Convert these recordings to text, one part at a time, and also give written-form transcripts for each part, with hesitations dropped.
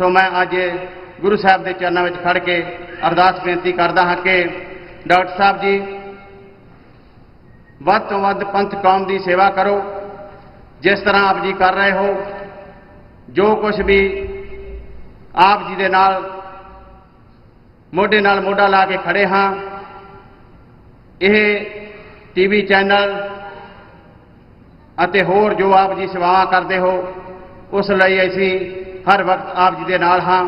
सो मैं अज गुरु साहब के चरणों में खड़ के अरदास बेनती करता हाँ कि डॉक्टर साहब जी वध तो वध पंथ कौम की सेवा करो जिस तरह आप जी कर रहे हो। जो कुछ भी आप जी दे नाल मोढे नाल मोढा ला के खड़े हाँ, यह टीवी चैनल अते होर जो आप जी सेवावां करते हो उस लई असीं हर वक्त आप जी दे नाल हाँ।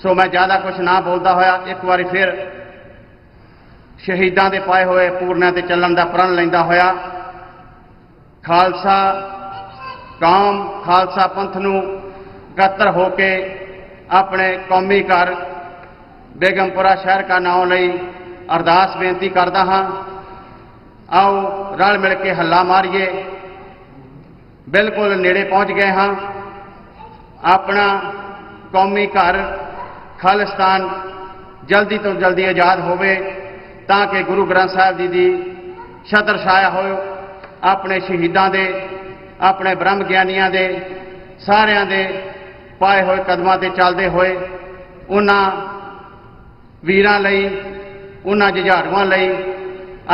सो मैं ज़्यादा कुछ ना बोलता होया एक बारी फिर शहीदां दे पाए हुए पूरनियां ते चलण दा प्रण लैंदा होया खालसा कौम खालसा पंथ नूं इकत्तर होके अपने कौमी घर बेगमपुरा शहर का नाम लई अरदास बेनती करदा हाँ। आओ रल मिल के हल्ला मारिए, बिल्कुल नेड़े पहुँच गए हाँ। अपना कौमी घर खालिस्तान जल्दी तो जल्दी आज़ाद होवे ताकि गुरु ग्रंथ साहिब जी की छत्र छाया हो अपने शहीदां दे अपने ब्रह्म ज्ञानियां दे सारियां दे पाए हुए कदमां ते चलते हुए उन्हां वीरां लई उन्हां जुझारूआं लई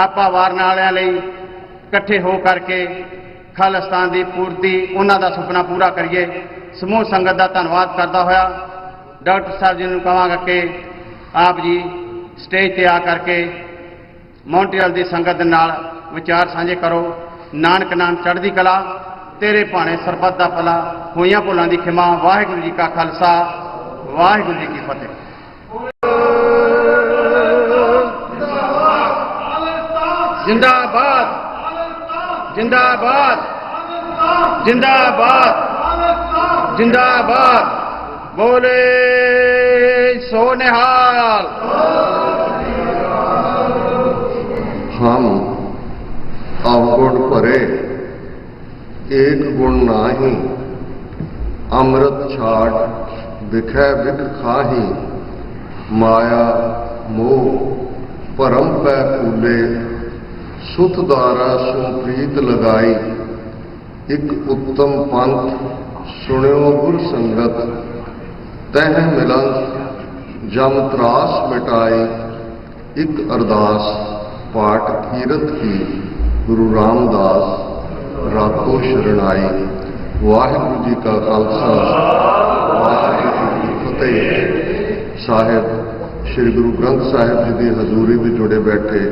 आपा वारन वालियां लई इकट्ठे हो करके खालिस्तान की पूर्ति उन्हां दा सुपना पूरा करिए। समूह संगत का धन्यवाद करता होया डॉक्टर साहब जी नूं कहांगा कि आप जी स्टेज ते आ करके मॉन्ट्रियल की संगत नाल विचार साझे करो। नानक नाम चढ़दी कला तेरे भाणे सरबत दा भला होइयां भुलां दी खिमा। वाहिगुरू जी का खालसा वाहिगुरू जी की फतेह। जिंदाबाद जिंदाबाद जिंदाबाद जिंदाबाद बोले सो निहाल। हम अवगुण भरे एक गुण नाही, अमृत छाड़ बिखै बिख खाही। माया मोह भरम पै फूले, सुत दारा सो प्रीत लगाई। एक उत्तम पंथ सुनियो गुर संगत, तह मिलन जम त्रास मिटाई। एक अरदास पाठ कीरत की, गुरु रामदास रातो शरणाई। वाहिगुरू जी का खालसा वाहिगुरू जी की फतेह। साहिब श्री गुरु ग्रंथ साहिब जी की हजूरी में जुड़े बैठे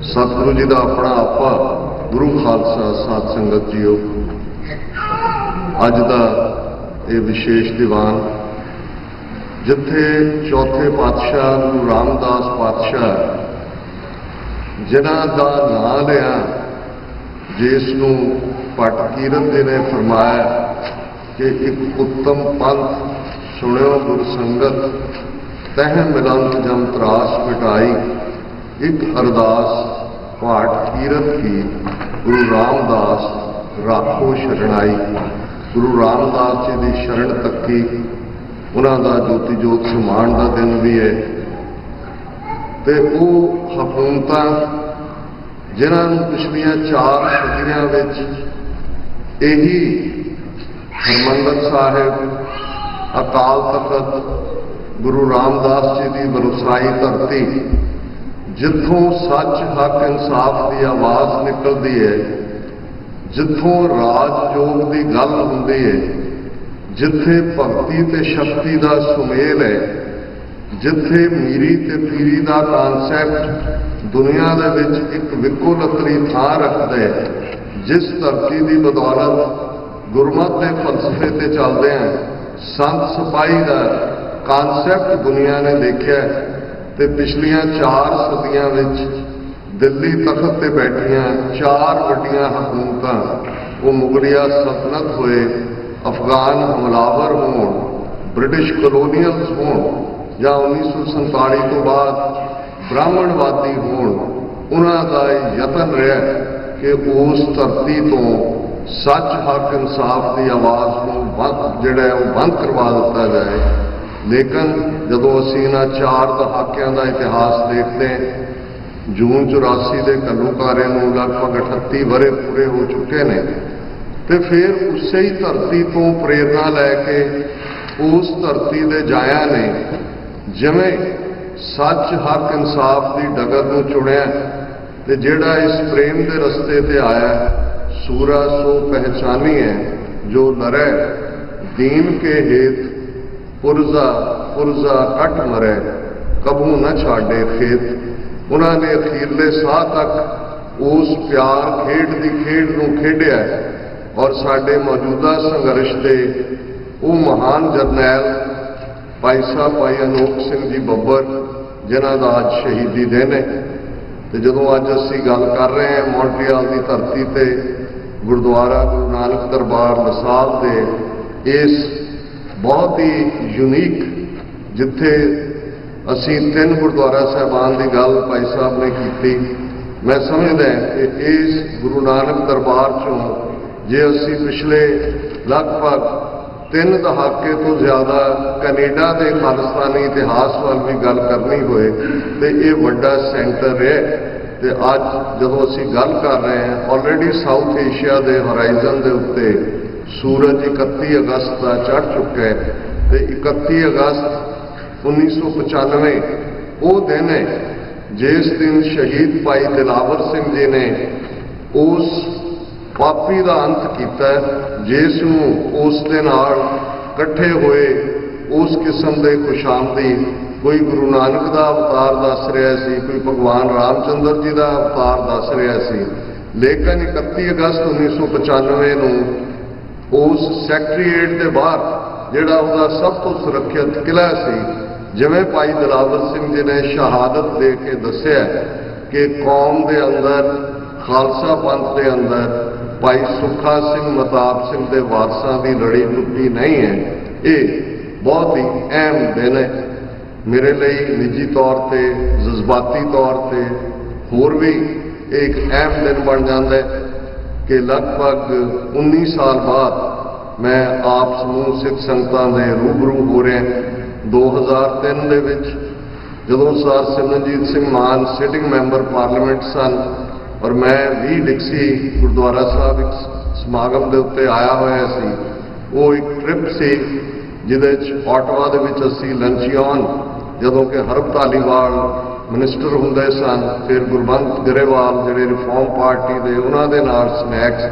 सतगुरु जी का अपना आपा गुरु खालसा साध संगत जीओ, अज का ये विशेष दीवान जिथे चौथे पातशाह गुरु रामदास पातशाह जिन्हां दा नां लिया, जिसनूं भट कीरत जी ने फरमाया कि एक उत्तम पंथ सुनियो गुर संगत, तह मिलंत जम त्रास मिटाई। एक अरदास पाठ कीरत की, गुरु रामदास राखो शरणाई। गुरु रामदास जी की शरण तक्की, उन्हों का ज्योति जोत समान का दिन भी है। तो वो हुकूमत जिन्होंने पिछलियां 4 सदियों यही हरमंदिर साहिब अकाल तख्त गुरु रामदास जी की बरसाई धरती, जिथों सच हक इंसाफ की आवाज़ निकलती है, जिथों राजयोग की गल होंदी है, जिथे भगती ते शक्ति का सुमेल है, जिथे मीरी ते पीरी का कानसैप्ट दुनिया दे विच एक विकोलतरी थां रखता है। जिस धरती की बदौलत गुरमत के फलसफे ते चलते हैं, संत सिपाही का कानसैप्ट दुनिया ने देखा। तो पिछलियां 4 सदियां विच दिल्ली तख्त ते बैठियां 4 वड्डियां हुकूमतां, वो मुगलिया सल्तनत होए, अफगान हमलावर होण, ब्रिटिश कलोनीअल्स होण, या 1947 तो बाद ब्राह्मणवादी होण, उन्हां दा यतन रहा कि उस धरती तो सच हक इंसाफ की आवाज़ को जिहड़ा वो बंद करवा दिता जाए। लेकिन जदों असीं इन्हां 4 दहाकियां का इतिहास देखते हैं, जून 84 के घल्लूकारे नूं लगभग 38 वरे पूरे हो चुके हैं। तो फिर उस ही धरती तो प्रेरणा लैके उस धरती दे जाया ने जिवें सच हक इंसाफ की डगर नूं चुनिया ते जिहड़ा इस प्रेम के रस्ते ते आया, सूरा सो पहचानी है जो लरै दीन के हेत, पुरजा पुरजा कट मरै कबू न छाड़े खेत। उन्होंने अखीरले साह तक उस प्यार खेड की खेड नूं खेडिया और साडे मौजूदा संघर्ष के वो महान जरनैल भाई साहब भाई अनोख सिंह जी बब्बर जिन्हां दा अज शहीदी दिन है। तो जदों अज असीं गल कर रहे हैं मॉन्ट्रियल की धरती ते गुरुद्वारा गुरु नानक दरबार लसाल के इस बहुत ही यूनीक जिथे असीं 3 गुरुद्वारा साहबान की गल भाई साहब ने की, मैं समझदा कि इस गुरु नानक दरबार चों जे असीं पिछले लगभग 3 दहाके तो ज़्यादा कनेडा के खालिस्तानी इतिहास वाल भी गल करनी होए तो ये बड़ा सेंटर है। तो अज जदों असीं गल कर रहे हैं ऑलरेडी साउथ एशिया के होराइजन के उत्ते सूरज 31 अगस्त का चढ़ चुका है। तो 31 अगस्त 1995 वो दिन है जिस दिन शहीद भाई दिलावर सिंह जी ने उस पापी का अंत किया, जिसनूं उस दे नाल कट्ठे हुए उस किस्म के खुशामदी कोई गुरु नानक का अवतार दस रहा सी, कोई भगवान रामचंद्र जी का अवतार दस रहा सी। लेकिन 31 अगस्त 1995 नूं उस सैक्रेटरीएट के बाहर जिहड़ा उसका सब तो सुरक्षित किला सी, जिवें भाई दिलावर सिंह जी ने शहादत दे के दस्सिया कि कौम के अंदर खालसा पंथ के अंदर भाई सुखा सिंह महताब सिंह के वारसां की लड़ी टुटी नहीं है। ये बहुत ही अहम दिन है मेरे लिए निजी तौर पर, जज्बाती तौर पर होर भी एक अहम दिन बन जाता है कि लगभग 19 साल बाद मैं आप समूह सिख संगतां दे रूबरू हो रहा। 2003 दे विच जदों सर सिमरनजीत सिंह मान सिटिंग मैंबर पार्लीमेंट सन और मैं भी डिक्सी गुरुद्वारा साहब एक समागम के उत्ते आया होया सी। वो एक ट्रिप सी जिहदे ऑटवा दे विच असीं लंचियन जदों कि हरब धालीवाल मिनिस्टर हुंदे सन, फिर गुरबंत गरेवाल जिहड़े रिफॉर्म पार्टी दे उन्हां दे नाल स्नैक्स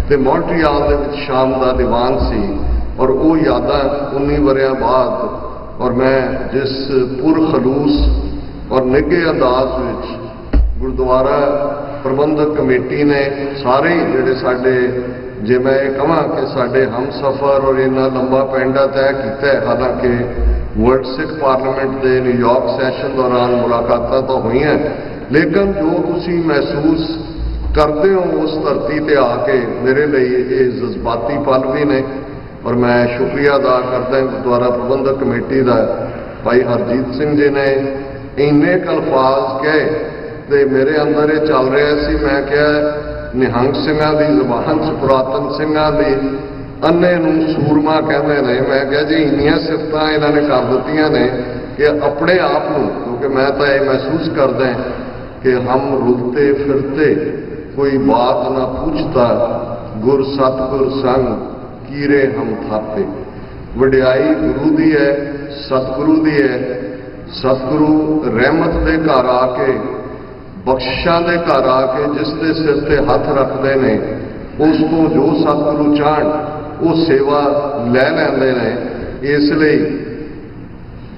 ते मॉन्ट्रियल दे विच शाम दा दीवान सी। और वो यादां 19 वरियां बाद और मैं जिस पुरखलूस और निघे अंदाज विच गुरुद्वारा प्रबंधक कमेटी ने सारे जिहड़े साडे जे मैं कहां कि साडे हम सफ़र और इन्ना लंबा पैंडा तय किया है। हालांकि वर्ल्ड सिख पार्लीमेंट के न्यूयॉर्क सैशन दौरान मुलाकातां तो हुई हैं, लेकिन जो तुसीं महसूस करते हो उस धरती पर आके मेरे लिए ये जज्बाती पल भी ने। और मैं शुक्रिया अदा करदा गुरुद्वारा प्रबंधक कमेटी का भाई हरजीत सिंह जी ने इन्ने अल्फाज कहे तो मेरे अंदर ये चल रहा सी। मैं क्या निहंग सिंघां की जबान च पुरातन सिंघां की अन्ने नूं सूरमा कहते हैं। मैं क्या जी इन्नियां सिफतां इन्हां ने कर दित्तियां ने कि अपने आप नूं, क्योंकि मैं तो ये महसूस करदा कि हम रुलते फिरते कोई बात ना पूछता, गुर सतगुर संग कीरे हम थापे। वडियाई गुरु दी है, सतगुरु दी है। सतगुरु रहमत दे घर आके, बख्शिशां दे घर आके जिस दे सिर ते हथ रखते हैं उस तो जो सतगुरु चाहन वो सेवा लै लैंदे ने। इसलिए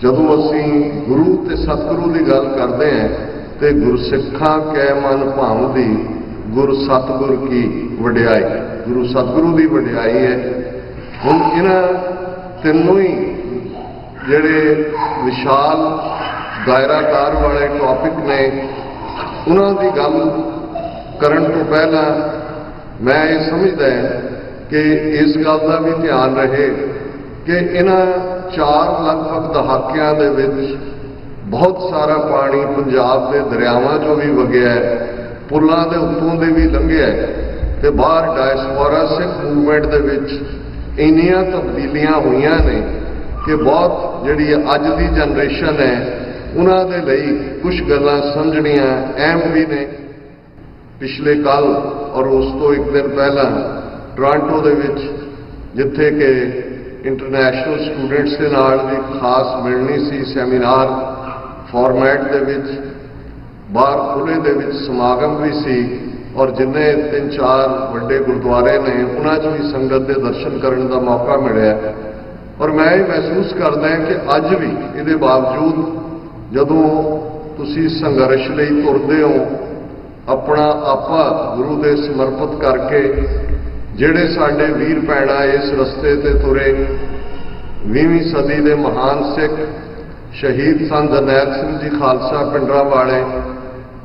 जदों असीं गुरु ते सतगुरु की गल करते हैं तो गुरसिखां कै मन भावदी गुर सतगुर की वडियाई, गुरु सतगुरु की वडियाई है। हुण इन्हां तीनों ही जिहड़े विशाल दायराकार वाले टॉपिक ने उन्हां दी गल करन तो पहला मैं ये समझदा कि इस गल का भी ध्यान रहे कि इन्हां 4 लगभग दहाकियां दे विच बहुत सारा पानी पंजाब के दरियावां चों भी वगिया है, पुलों के उत्तों दे भी लंघिया है ते बाहर डायस्पोरा सिख मूवमेंट दे विच इन्नियां तब्दीलियां हुईयां ने कि बहुत जिहड़ी अज दी जनरेशन है उन्हां दे लई कुछ गल्लां समझणियां अहम भी ने। पिछले कल और उस तो एक दिन पहला टोरंटो दे विच जिथे कि ਇੰਟਰਨੈਸ਼ਨਲ ਸਟੂਡੈਂਟਸ ਦੇ ਨਾਲ ਵੀ ਖਾਸ ਮਿਲਣੀ ਸੀ, ਸੈਮੀਨਾਰ ਫਾਰਮੈਟ ਦੇ ਵਿੱਚ, ਬਾਹਰ ਖੁੱਲ੍ਹੇ ਦੇ ਵਿੱਚ ਸਮਾਗਮ ਵੀ ਸੀ, ਔਰ ਜਿੰਨੇ 3-4 ਵੱਡੇ ਗੁਰਦੁਆਰੇ ਨੇ ਉਹਨਾਂ 'ਚ ਵੀ ਸੰਗਤ ਦੇ ਦਰਸ਼ਨ ਕਰਨ ਦਾ ਮੌਕਾ ਮਿਲਿਆ। ਔਰ ਮੈਂ ਇਹ ਮਹਿਸੂਸ ਕਰਦਾ ਕਿ ਅੱਜ ਵੀ ਇਹਦੇ ਬਾਵਜੂਦ ਜਦੋਂ ਤੁਸੀਂ ਸੰਘਰਸ਼ ਲਈ ਤੁਰਦੇ ਹੋ, ਆਪਣਾ ਆਪਾ ਗੁਰੂ ਦੇ ਸਮਰਪਿਤ ਕਰਕੇ, ਜਿਹੜੇ ਸਾਡੇ ਵੀਰ ਭੈਣਾਂ ਇਸ ਰਸਤੇ ਤੇ ਤੁਰੇ, 20ਵੀਂ ਸਦੀ ਦੇ ਮਹਾਨ ਸਿੱਖ ਸ਼ਹੀਦ ਸੰਤ ਜਰਨੈਲ ਸਿੰਘ ਜੀ ਖਾਲਸਾ ਪਿੰਡਰਾਂ ਵਾਲੇ,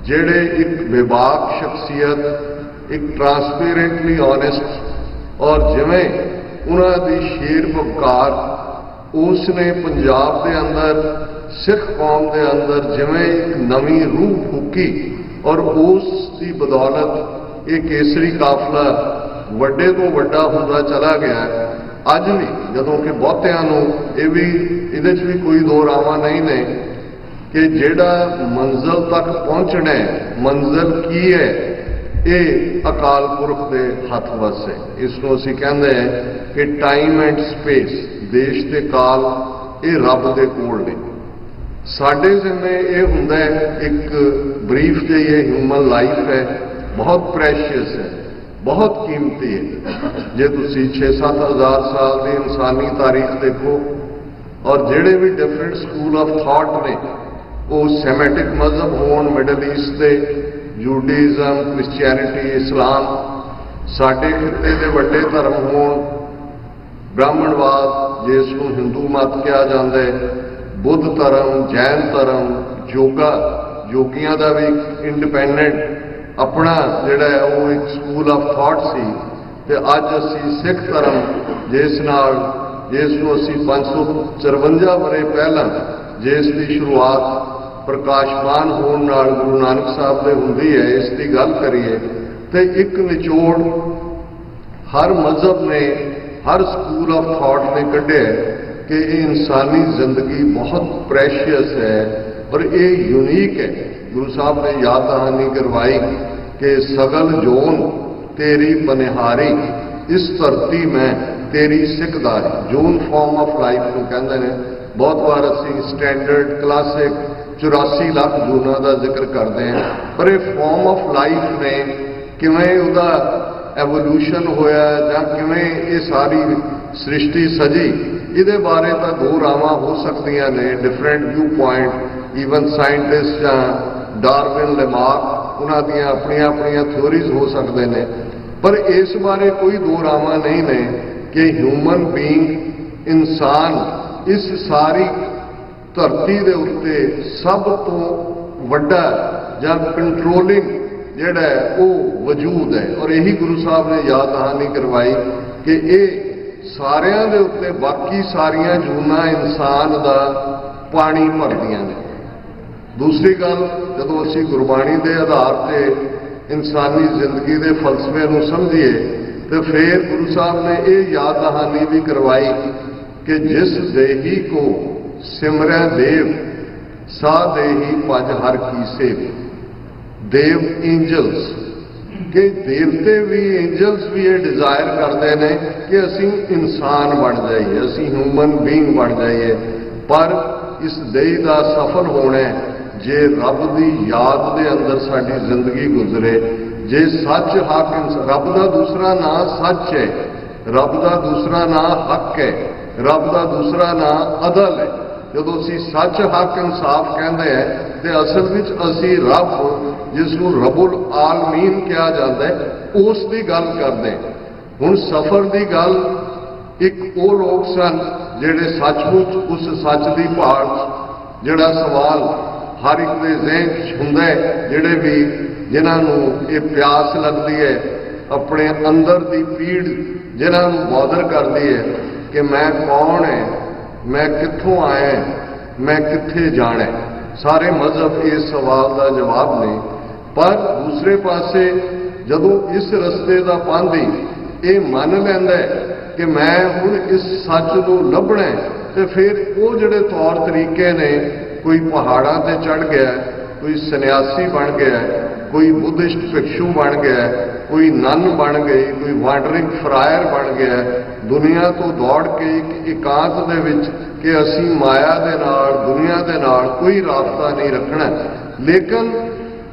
ਜਿਹੜੇ ਇੱਕ ਬੇਬਾਕ ਸ਼ਖਸੀਅਤ, ਇੱਕ ਟਰਾਂਸਪੇਰੈਂਟਲੀ ਓਨੈਸਟ, ਔਰ ਜਿਵੇਂ ਉਹਨਾਂ ਦੀ ਸ਼ੇਰ ਬਕਾਰ ਉਸ ਨੇ ਪੰਜਾਬ ਦੇ ਅੰਦਰ, ਸਿੱਖ ਕੌਮ ਦੇ ਅੰਦਰ ਜਿਵੇਂ ਇੱਕ ਨਵੀਂ ਰੂਹ ਫੂਕੀ, ਔਰ ਉਸ ਦੀ ਬਦੌਲਤ ਇਹ ਕੇਸਰੀ ਕਾਫਲਾ ਵੱਡੇ ਤੋਂ ਵੱਡਾ ਹੁੰਦਾ ਚਲਾ ਗਿਆ। ਅੱਜ ਵੀ ਜਦੋਂ ਕਿ ਬਹੁਤਿਆਂ ਨੂੰ ਇਹ ਵੀ ਇਹਦੇ 'ਚ ਵੀ ਕੋਈ ਦੋ ਰਾਵਾਂ ਨਹੀਂ ਨੇ ਕਿ ਜਿਹੜਾ ਮੰਜ਼ਿਲ ਤੱਕ ਪਹੁੰਚਣਾ ਹੈ, ਮੰਜ਼ਿਲ ਕੀ ਹੈ, ਇਹ ਅਕਾਲ ਪੁਰਖ ਦੇ ਹੱਥ ਵੱਸ ਹੈ। ਇਸ ਨੂੰ ਅਸੀਂ ਕਹਿੰਦੇ ਹਾਂ ਕਿ ਟਾਈਮ ਐਂਡ ਸਪੇਸ, ਦੇਸ਼ ਤੇ ਕਾਲ, ਇਹ ਰੱਬ ਦੇ ਕੋਲ ਨੇ। ਸਾਡੇ ਜ਼ਿੰਮੇ ਇਹ ਹੁੰਦਾ ਹੈ ਇੱਕ ਬਰੀਫ ਜਿਹੀ ਇਹ ਹਿਊਮਨ ਲਾਈਫ ਹੈ, ਬਹੁਤ ਪ੍ਰੈਸ਼ੀਅਸ ਹੈ, ਬਹੁਤ ਕੀਮਤੀ ਹੈ। ਜੇ ਤੁਸੀਂ 6-7 ਹਜ਼ਾਰ ਸਾਲ ਦੀ ਇਨਸਾਨੀ ਤਾਰੀਖ ਦੇਖੋ, ਔਰ ਜਿਹੜੇ ਵੀ ਡਿਫਰੈਂਟ ਸਕੂਲ ਆਫ ਥਾਟ ਨੇ, ਉਹ ਸੈਮੈਟਿਕ ਮਜ਼ਹਬ ਹੋਣ, ਮਿਡਲ ਈਸਟ ਦੇ, ਜੂਡਿਜ਼ਮ, ਕ੍ਰਿਸਚੀਅਨਿਟੀ, ਇਸਲਾਮ, ਸਾਡੇ ਖਿੱਤੇ ਦੇ ਵੱਡੇ ਧਰਮ ਹੋਣ, ਬ੍ਰਾਹਮਣਵਾਦ ਜਿਸ ਨੂੰ ਹਿੰਦੂ ਮਤ ਕਿਹਾ ਜਾਂਦਾ ਹੈ, ਬੁੱਧ ਧਰਮ, ਜੈਨ ਧਰਮ, ਯੋਗਾ, ਯੋਗੀਆਂ ਦਾ ਵੀ ਇੰਡੀਪੈਂਡੈਂਟ ਆਪਣਾ ਜਿਹੜਾ ਹੈ ਉਹ ਇੱਕ ਸਕੂਲ ਆਫ ਥਾਟ ਸੀ। ਤੇ ਅੱਜ ਅਸੀਂ ਸਿੱਖ ਧਰਮ ਜਿਸ ਨੂੰ ਅਸੀਂ 554 ਵਰ੍ਹੇ ਪਹਿਲਾਂ ਜਿਸ ਦੀ ਸ਼ੁਰੂਆਤ ਪ੍ਰਕਾਸ਼ਮਾਨ ਹੋਣ ਨਾਲ ਗੁਰੂ ਨਾਨਕ ਸਾਹਿਬ ਦੇ ਹੁੰਦੀ ਹੈ, ਇਸ ਦੀ ਗੱਲ ਕਰੀਏ ਤੇ ਇੱਕ ਨਿਚੋੜ ਹਰ ਮਜ਼ਹਬ ਨੇ, ਹਰ ਸਕੂਲ ਆਫ ਥਾਟ ਨੇ ਕੱਢਿਆ ਕਿ ਇਹ ਇਨਸਾਨੀ ਜ਼ਿੰਦਗੀ ਬਹੁਤ ਪ੍ਰੈਸ਼ੀਅਸ ਹੈ, ਪਰ ਇਹ ਯੂਨੀਕ ਹੈ। ਗੁਰੂ ਸਾਹਿਬ ਨੇ ਯਾਦ ਦਹਾਨੀ ਕਰਵਾਈ ਕਿ ਸਗਲ ਜੋਨ ਤੇਰੀ ਬਨਿਹਾਰੀ, ਇਸ ਧਰਤੀ ਮੈਂ ਤੇਰੀ ਸਿੱਖਦਾਰੀ, ਜੋਨ ਫਾਰਮ ਆਫ ਲਾਈਫ ਨੂੰ ਕਹਿੰਦੇ ਨੇ। ਬਹੁਤ ਵਾਰ ਅਸੀਂ ਸਟੈਂਡਰਡ, ਕਲਾਸਿਕ 84 ਲੱਖ ਜੂਨਾਂ ਦਾ ਜ਼ਿਕਰ ਕਰਦੇ ਹਾਂ, ਪਰ ਇਹ ਫਾਰਮ ਆਫ ਲਾਈਫ ਨੇ, ਕਿਵੇਂ ਉਹਦਾ ਐਵੋਲੂਸ਼ਨ ਹੋਇਆ ਜਾਂ ਕਿਵੇਂ ਇਹ ਸਾਰੀ ਸ੍ਰਿਸ਼ਟੀ ਸਜੀ, ਇਹਦੇ ਬਾਰੇ ਤਾਂ ਦੋ ਰਾਵਾਂ ਹੋ ਸਕਦੀਆਂ ਨੇ, different view point, even scientist ਜਾਂ ਡਾਰਵਿਨ, ਲੈਮਾਰਕ, ਉਹਨਾਂ ਦੀਆਂ ਆਪਣੀਆਂ ਆਪਣੀਆਂ ਥਿਊਰੀਜ਼ ਹੋ ਸਕਦੇ ਨੇ, ਪਰ ਇਸ ਬਾਰੇ ਕੋਈ ਦੋ ਰਾਵਾਂ ਨਹੀਂ ਨੇ ਕਿ ਹਿਊਮਨ ਬੀਇੰਗ, ਇਨਸਾਨ, ਇਸ ਸਾਰੀ ਧਰਤੀ ਦੇ ਉੱਤੇ ਸਭ ਤੋਂ ਵੱਡਾ ਜਾਂ ਕੰਟਰੋਲਿੰਗ ਜਿਹੜਾ ਉਹ ਵਜੂਦ ਹੈ। ਔਰ ਇਹੀ ਗੁਰੂ ਸਾਹਿਬ ਨੇ ਯਾਦ ਦਹਾਨੀ ਕਰਵਾਈ ਕਿ ਇਹ ਸਾਰਿਆਂ ਦੇ ਉੱਤੇ ਬਾਕੀ ਸਾਰੀਆਂ ਜੂਨਾਂ ਇਨਸਾਨ ਦਾ ਪਾਣੀ ਭਰਦੀਆਂ ਨੇ। ਦੂਸਰੀ ਗੱਲ, ਜਦੋਂ ਅਸੀਂ ਗੁਰਬਾਣੀ ਦੇ ਆਧਾਰ ਤੇ ਇਨਸਾਨੀ ਜ਼ਿੰਦਗੀ ਦੇ ਫਲਸਫੇ ਨੂੰ ਸਮਝੀਏ ਤੇ ਫਿਰ ਗੁਰੂ ਸਾਹਿਬ ਨੇ ਇਹ ਯਾਦ ਦਹਾਨੀ ਵੀ ਕਰਵਾਈ ਕਿ ਜਿਸ ਦੇਹੀ ਕੋ ਸਿਮਰੈ ਦੇਵ, ਸਾ ਦੇਹੀ ਭਜ ਹਰ ਕੀ ਸੇਵ। ਦੇਵ ਐਂਜਲਸ, ਕਿ ਦੇਵਤੇ ਵੀ, ਐਂਜਲਸ ਵੀ ਇਹ ਡਿਜ਼ਾਇਰ ਕਰਦੇ ਨੇ ਕਿ ਅਸੀਂ ਇਨਸਾਨ ਬਣ ਜਾਈਏ, ਅਸੀਂ ਹਿਊਮਨ ਬੀਇੰਗ ਬਣ ਜਾਈਏ, ਪਰ ਇਸ ਦੇਹ ਦਾ ਸਫਲ ਹੋਣਾ ਜੇ ਰੱਬ ਦੀ ਯਾਦ ਦੇ ਅੰਦਰ ਸਾਡੀ ਜ਼ਿੰਦਗੀ ਗੁਜ਼ਰੇ, ਜੇ ਸੱਚ ਹੱਕ, ਰੱਬ ਦਾ ਦੂਸਰਾ ਨਾਂ ਸੱਚ ਹੈ, ਰੱਬ ਦਾ ਦੂਸਰਾ ਨਾਂ ਹੱਕ ਹੈ, ਰੱਬ ਦਾ ਦੂਸਰਾ ਨਾਂ ਅਦਲ ਹੈ। ਜਦੋਂ ਅਸੀਂ ਸੱਚ, ਹੱਕ, ਇਨਸਾਫ ਕਹਿੰਦੇ ਹਾਂ ਤੇ ਅਸਲ ਵਿੱਚ ਅਸੀਂ ਰੱਬ, ਜਿਸ ਨੂੰ ਰੱਬੁਲ ਆਲਮੀਨ ਕਿਹਾ ਜਾਂਦਾ ਹੈ, ਉਸ ਦੀ ਗੱਲ ਕਰਦੇ ਹਾਂ। ਹੁਣ ਸਫਰ ਦੀ ਗੱਲ, ਇੱਕ ਉਹ ਲੋਕ ਸਨ ਜਿਹੜੇ ਸੱਚਮੁੱਚ ਉਸ ਸੱਚ ਦੀ ਭਾਲ, ਜਿਹੜਾ ਸਵਾਲ ਹਰ ਇੱਕ ਦੇ ਜ਼ਿਹਨ 'ਚ ਹੁੰਦਾ ਹੈ, ਜਿਹੜੇ ਵੀ ਜਿਨ੍ਹਾਂ ਨੂੰ ਇਹ ਪਿਆਸ ਲੱਗਦੀ ਹੈ, ਆਪਣੇ ਅੰਦਰ ਦੀ ਪੀੜ ਜਿਨ੍ਹਾਂ ਨੂੰ ਬੌਦਰ ਕਰਦੀ ਹੈ ਕਿ ਮੈਂ ਕੌਣ ਹੈ, ਮੈਂ ਕਿੱਥੋਂ ਆਇਆ, ਮੈਂ ਕਿੱਥੇ ਜਾਣਾ। ਸਾਰੇ ਮਜ਼ਹਬ ਇਸ ਸਵਾਲ ਦਾ ਜਵਾਬ ਨਹੀਂ, ਪਰ ਦੂਸਰੇ ਪਾਸੇ ਜਦੋਂ ਇਸ ਰਸਤੇ ਦਾ ਪਾਂਧੀ ਇਹ ਮੰਨ ਲੈਂਦਾ ਕਿ ਮੈਂ ਹੁਣ ਇਸ ਸੱਚ ਨੂੰ ਲੱਭਣਾ, ਤੇ ਫਿਰ ਉਹ ਜਿਹੜੇ ਤੌਰ ਤਰੀਕੇ ਨੇ, ਕੋਈ ਪਹਾੜਾਂ ਤੇ ਚੜ੍ਹ ਗਿਆ, ਕੋਈ ਸੰਨਿਆਸੀ ਬਣ ਗਿਆ, ਕੋਈ ਬੁੱਧਿਸਟ ਭਿਕਸ਼ੂ ਬਣ ਗਿਆ, कोई नन बन गई, कोई वांडरिंग फ्रायर बन गया, दुनिया तो दौड़ के एक एकांत दे विच कि असी माया दे नाल दुनिया दे नाल कोई राबता नहीं रखना। लेकिन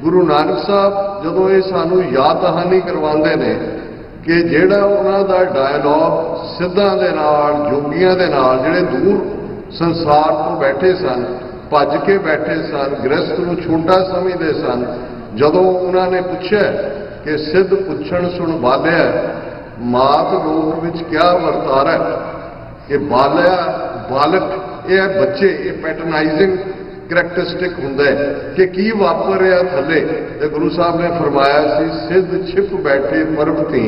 गुरु नानक साहब जदों ये सानू याद दहानी करवाते हैं कि जिहड़ा उन्हां दा डायलॉग सिद्धां दे नाल जोगियां दे नाल जिहड़े दूर संसार तो बैठे सन, भज के बैठे सन, गृहस्थ नूं छोटा समझते सन, जदों उन्होंने पूछा कि सिद्ध पुछण सुन बालिया मात लोक विच क्या वरतारा, कि बालिया बालक ये बच्चे, ये पैटर्नाइजिंग करैक्टरिस्टिक हुंदा है कि की वापर रहा थले। ते गुरु साहब ने फरमाया सी सिद्ध छिप बैठे पर्वती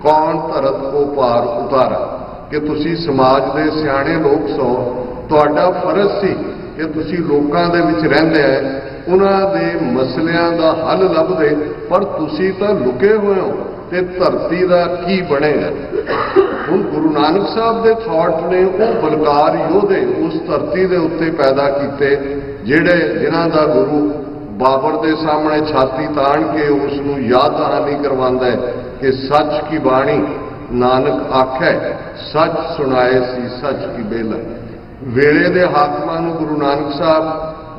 कौन धरत को पार उतारा, कि तुसी समाज दे सियाणे लोग सो, तुहाडा फर्ज सी कि तुसी लोकां दे विच रहिंदे उन्हां दे मसलियां दा हल लभदे, पर तुसी तां लुके होए हो ते धरती दा की बनेगा। हुण गुरु नानक साहब दे थॉट ने वो बलकार योधे उस धरती दे उत्ते पैदा कीते जिहड़े जिन्हां दा गुरु बाबर दे सामने छाती ताण के उसनूं याद दहानी करवांदा है कि सच की बाणी नानक आखै, सच सुनाए सी सच की बेला। वेले दे हाकमां नूं गुरु नानक साहब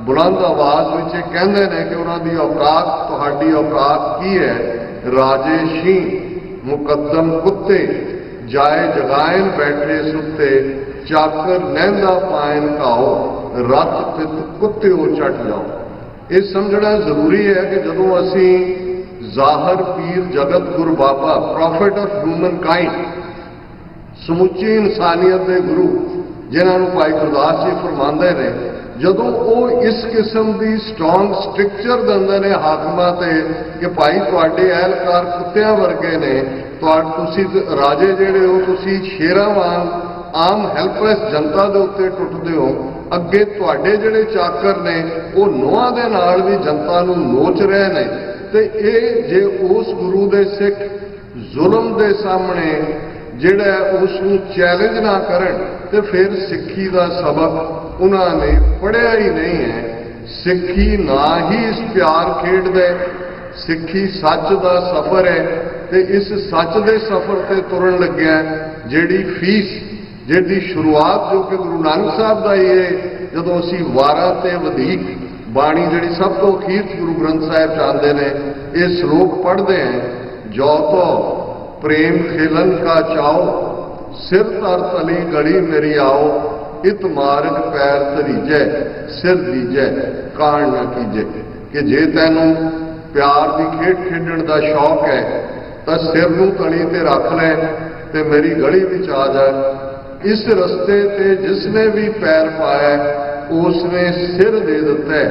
बुलंद आवाज विच कहंदे ने कि उन्हां दी औकात, तुहाडी औकात की है, राजे शी मुकद्दम कुत्ते जाए जगायन बैठे सुते, चाकर लहंदा पायन घाओ, रत पित कुत्तेओ चट जाओ। ये समझना जरूरी है कि जदों असी जाहिर पीर जगत गुरु बाबा प्रॉफिट ऑफ ह्यूमन काइंड समुची इंसानियत के गुरु जिन्होंने भाई गुरदास जी फरमाते हैं, जदों वो इस किस्म की स्ट्रॉन्ग स्ट्रक्चर देंदे ने हाकमां ते कि भाई तुहाडे एहलकार कुत्तियां वर्गे ने, तुसी राजे जिहड़े हो तुसी शेरां वांग आम हेल्पलेस जनता के उत्ते टुटदे हो, अगे तुहाडे जिहड़े चाकर ने वो नोहां दे नाल भी जनता नूं नोच रहे ने। ते ये जे उस गुरु दे सिख जुल्म दे सामने जिहड़ा उसनूं चैलेंज ना करन ते फिर सिक्खी दा सबक उन्होंने पढ़िया ही नहीं है। सिक्खी ना ही इस प्यार खेडदे, सिक्खी सच दा सफर है ते इस सच दे सफर ते तुरन लग्या जिहड़ी फीस जिहदी शुरुआत जो कि गुरु नानक साहब दा ही है, जदों असीं वारा ते वधीक बाणी जिहड़ी सब तो अखीर गुरु ग्रंथ साहिब चाहते हैं ये श्लोक पढ़ते हैं, जो तो प्रेम खेलन का चाओ, सिर तर तली गड़ी मेरी आओ, इत मार्ग पैर तरीजै, सिर दीजै कान न कीजे। कि जे तैनूं प्यार की खेड खेडण का शौक है तो सिर नूं तली ते रख ले ते मेरी गली विच आ जा। इस रस्ते ते जिसने भी पैर पाया उसने सिर दे दिता है,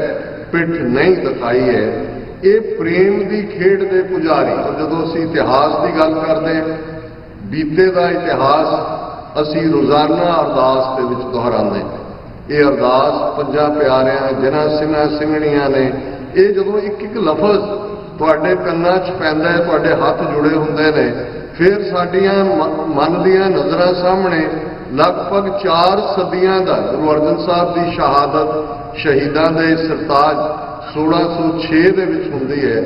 पिठ नहीं दिखाई है। ये प्रेम की खेड के पुजारी। और जदों असीं इतिहास की गल करते बीते का इतिहास असी रोजाना अरदास के विच दोहराते। ये अरदास पंजां प्यारियां जिन्हां सिंहां सिंघणियां ने ये जदों एक एक लफज तुहाडे कन्नां च पैंदा है, तुहाडे हाथ जुड़े हुंदे ने, फिर साडियां मन दीयां नज़रां सामने लगभग 4 सदियां दा गुरु अर्जन साहब की शहादत शहीदां दे सरताज 1606 दे विच हुंदी है।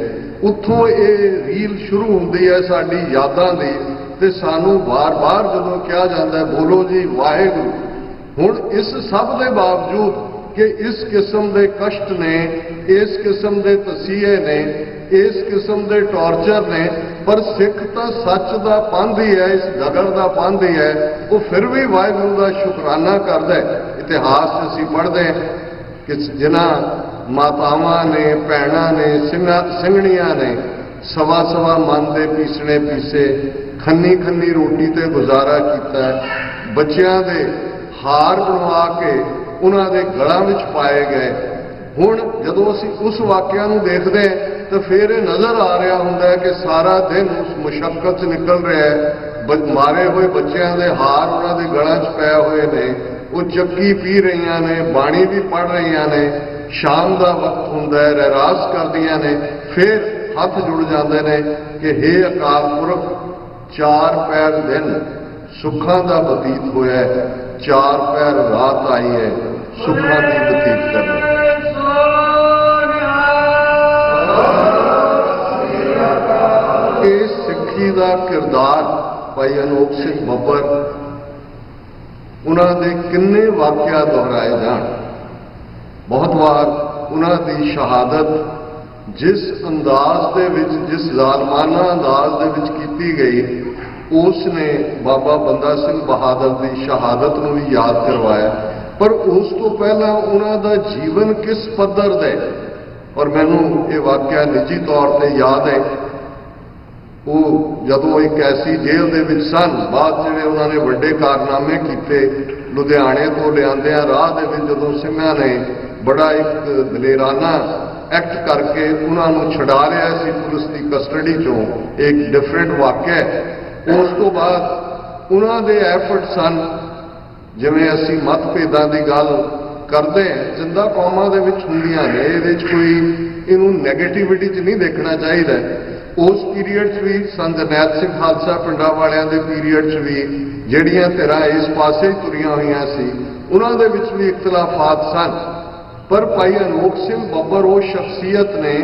उत्थों ये रील शुरू हुंदी है साडी यादां दी ते सानू बार बार जदों कहा जाता है बोलो जी वाहेगुरू। हुण इस सब के बावजूद कि इस किस्म के कष्ट ने, इस किस्म के तसीहे ने, इस किस्म के टॉर्चर ने, पर सिख तो सच का पंथ ही है, इस डगर का पंथ ही है, वो फिर भी वाहेगुरू का शुकराना करता है। इतिहास असीं पढ़ते हैं कि जिन्हां मातावां ने, भैणां ने, सिंघणियां ने सवा सवा मन के पीसने पीसे, खन्नी खन्नी रोटी ते गुजारा किया, बच्चों के हार बनवा के उन्होंने गलों में पाए गए। हुण जदों असीं उस वाकिया नूं देखदे तो फिर ये नज़र आ रहा हुंदा है कि सारा दिन उस मुशक्कत निकल रहा है। मारे हुए बच्चों के हार उन्होंने गलों च पए हुए ने, वो चक्की पी रही ने, बाणी भी पढ़ रही ने, शाम का वक्त हुंदा है, रहरास करदियां ने, फिर हाथ जुड़ जाते हैं कि हे अकाल पुरख 4 पैर दिन सुखां का बतीत होया है, 4 पैर रात आई है, सुखां की बतीत करना। इस किरदार भाई अनोख सिंह बब्बर उन्हां दे किन्ने वाकिया दोहराए जाण। बहुत बार उन्हां दी शहादत जिस अंदाज दे विच, जिस जालमाना अंदाज दे विच कीती गई, उसने बाबा बंदा सिंह बहादुर की शहादत को भी याद करवाया। पर उस तो पहला उन्हां दा जीवन किस पद्धर दे, और मैनू ये वाकया निजी तौर पर याद है, वो जदों एक ऐसी जेल दे विच सन, बाद जिहड़े उन्होंने वड्डे कारनामे कीते, लुधियाने तो लिआंदिआं राह दे विच जदों सिंघां ने बड़ा एक दलेराना एक्ट करके उन्होंने छुड़ा लिया सी पुलिस की कस्टडी चों, एक डिफरेंट वाकया है। उस तो बाद उन्होंने एफर्ट सन, जिवें असीं मतभेदां की गल करते हैं, जिंदा कौमां दे विच हुंदियां ने, इहदे विच कोई इनू नैगेटिविटी च नहीं देखना चाहिए। उस पीरीयड च भी सन जरनैल सिंह खालसा पिंडां वालियां दे पीरीयड च भी जिहड़ियां धिरां इस पासे तुरियां होईयां सी, उन्हां दे विच भी इख्तलाफात सन। पर भाई अनोख सिंह बब्बर वो शख्सियत ने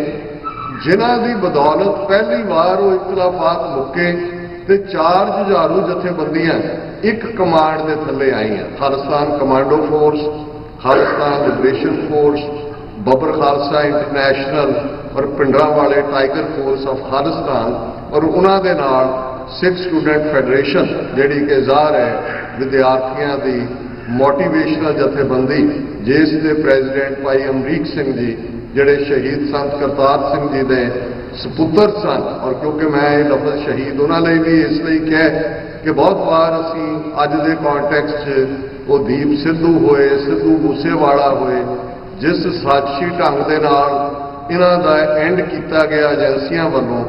जिन्हां दी बदौलत पहली बार वो इख्तलाफात मुक्के ते 4 जुझारू जथेबंदियां एक कमांड के थले आईयां। Khalistan commando force, Khalistan liberation force, Babbar Khalsa international और पिंडरां वाले टाइगर फोर्स ऑफ खालिस्तान, और उन्हां दे नाल सिख स्टूडेंट फैडरेशन जिहड़ी कि ज़ाहिर है विद्यार्थियों की मोटिवेशनल जथेबंदी, जिस दे प्रेजिडेंट भाई अमरीक सिंह जी जिहड़े शहीद संत करतार सिंह जी के सपुत्र सन। और क्योंकि मैं ये लफज शहीद उन्होंने भी इसलिए कह कि बहुत बार असी अज के कॉन्टैक्स्ट वो दीप सिद्धू होए, सिद्धू मूसेवाला होए, जिस साजिशी ढंग के नाल इन्हां दा एंड किया गया एजेंसियां वालों,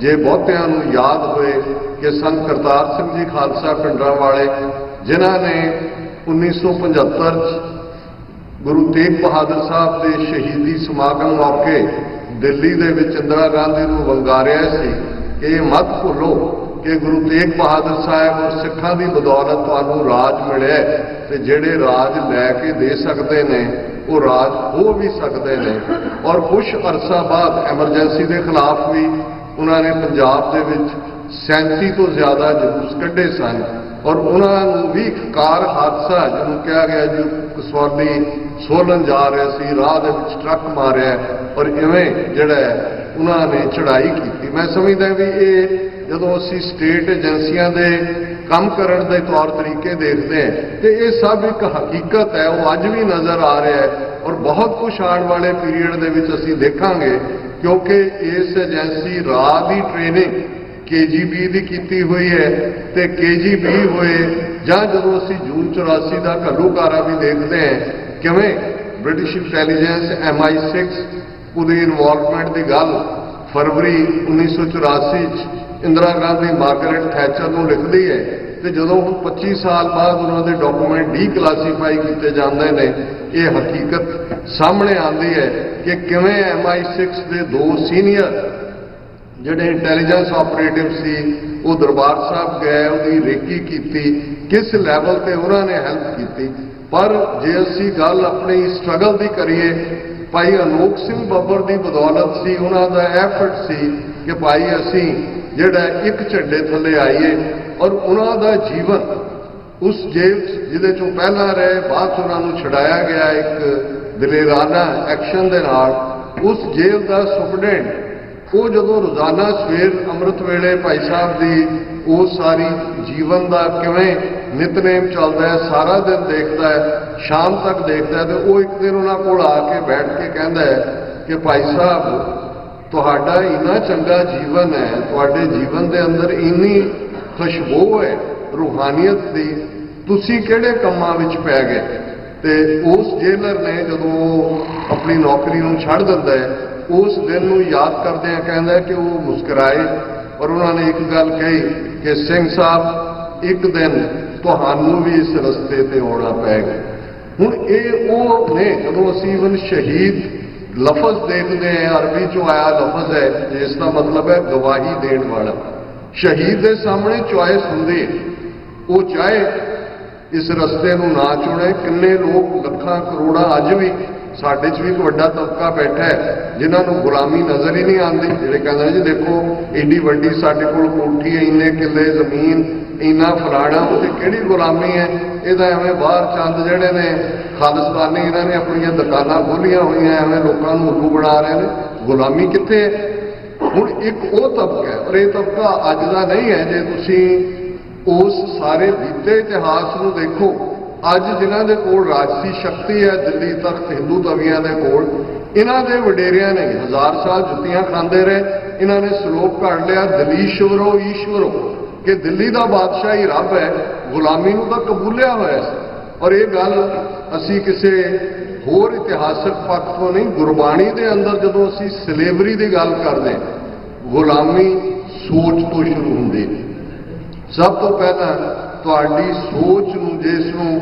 जे बहुतियां नूं याद होए कि संत करतार सिंह जी खालसा पिंडरां वाले जिन्हां ने 1975 गुरु तेग बहादुर साहब के शहीदी समागम मौके दिल्ली दे विच इंदिरा गांधी नूं वंगारिया सी कि ये मत भुलो कि गुरु तेग बहादुर साहब और सिखां की बदौलत तुहानूं राज मिले, ते जिहड़े राज लैके दे सकते हैं वो राज हो भी सकते हैं। और कुछ अरसा बाद एमरजेंसी के खिलाफ भी उन्होंने पंजाब दे विच 37 तो ज़्यादा जुलूस कढ़े सन, और उन्होंने भी कार हादसा जिन्होंने कहा गया जो कसौली सोलन जा रहे सी, राह दे विच ट्रक मारिया और इवें जिहड़ा उन्होंने चढ़ाई की। मैं समझदा भी ये जदों असीं स्टेट एजेंसियां दे काम करन दे तौर तरीके देखते हैं तो ये सब एक हकीकत है, वो अज भी नज़र आ रहा है, और बहुत कुछ आने वाले पीरीयड दे विच असीं देखांगे, क्योंकि इस एजेंसी राह की ट्रेनिंग KGB की कीती हुई है, तो KGB होए जां जदों असीं जून 84 का घल्लूकारा भी देखते हैं किवें ब्रिटिश इंटैलीजेंस MI6 उहदी इनवॉल्वमेंट की गल फरवरी 1984 इंदिरा गांधी मार्गरेट थैचर को लिखती है, तो जदों 25 साल बाद उन्होंने डॉकूमेंट डीक्लासीफाई किए जाते हैं, ये हकीकत सामने आती है कि किवें MI6 के 2 सीनियर जिहड़े इंटैलीजेंस ऑपरेटिव सी वो दरबार साहब गए, उहदी रेकी की, किस लैवल पर उन्होंने हेल्प की। पर जे असीं गल अपनी स्ट्रगल की करिए, भाई अनोख सिंह बब्बर की बदौलत सी, उन्हों का एफर्ट सी कि भाई असीं जिहड़ा एक झंडे थले आईए, और उन्हों का जीवन उस जेल जिहदे चों पहला रहे, बाद उन्होंने छुड़ाया गया एक दलेराना एक्शन दे नाल, उस जेल का सुपरडेंट वो जदों रोजाना सवेर अमृत वेले भाई साहब की वो सारी जीवन का किवें नितनेम चलता है, सारा दिन देखता है, शाम तक देखता है, तो वो एक दिन उन्होंने कोल आके बैठ के कहता है कि भाई साहब तुहाडा इन्ना चंगा जीवन है, तुहाडे जीवन के अंदर इन्नी खुशबू है रूहानियत की, तुसीं किहड़े कम्मां विच पै गए। तो उस जेलर ने जदों अपनी नौकरी नूं छड्ड दिंदा है, उस दिन नूं याद करदे कहंदा है कि वो मुस्कुराए, और उन्होंने एक गल कही कि सिंह साहब एक दिन तुहानूं भी इस रस्ते ते आउणा पैगा। हुण ये वो ने जदों असीं इवन शहीद लफज देखते हैं, अरबी चों आया लफज है जिसका मतलब है गवाही देने वाला। शहीद के सामने चॉइस हुंदी है, वो चाहे इस रस्ते नूं ना चुने, किन्ने लोग लखां करोड़ां अज भी ਸਾਡੇ 'ਚ भी एक ਵੱਡਾ तबका बैठा है जिन्होंने गुलामी नज़र ही नहीं आती, ਜਿਹੜੇ ਕਹਿੰਦੇ जी देखो एडी ਵੱਡੀ ਸਾਡੇ ਕੋਲ कोठी है, इन्ने किले जमीन, इन्ना फलाना, उसे किहड़ी गुलामी है। ये तो एवं बाहर चंद जिहड़े ने खालिस्तानी इन्होंने अपन दुकानां खोलियां हुई, एवं लोगों को उल्लू बना रहे हैं। गुलामी कित्थे है? हुण एक वो तबका है, और ये तबका अज का नहीं है। जे तुसीं उस सारे बीते इतिहास को देखो, अज जिन्हां दे कोल राजसी शक्ति है, दिल्ली तख्त हिंदू तवियां दे कोल, इन्हां दे वडेरियां ने 1000 साल जुत्तियां खांदे रहे। इन्हां ने सलोक कढ़ लिया दलीश्वरो ईश्वरो, कि दिल्ली का बादशाह ही रब है, गुलामी नूं तां कबूलिया होया सी। और ये गल असीं किसी होर इतिहासक पक्ष तो नहीं, गुरबाणी के अंदर जदों असीं सलेवरी की गल करते, गुलामी सोच तो शुरू होंदी। सब तो पहला तुहाडी सोच नूं, जिसनूं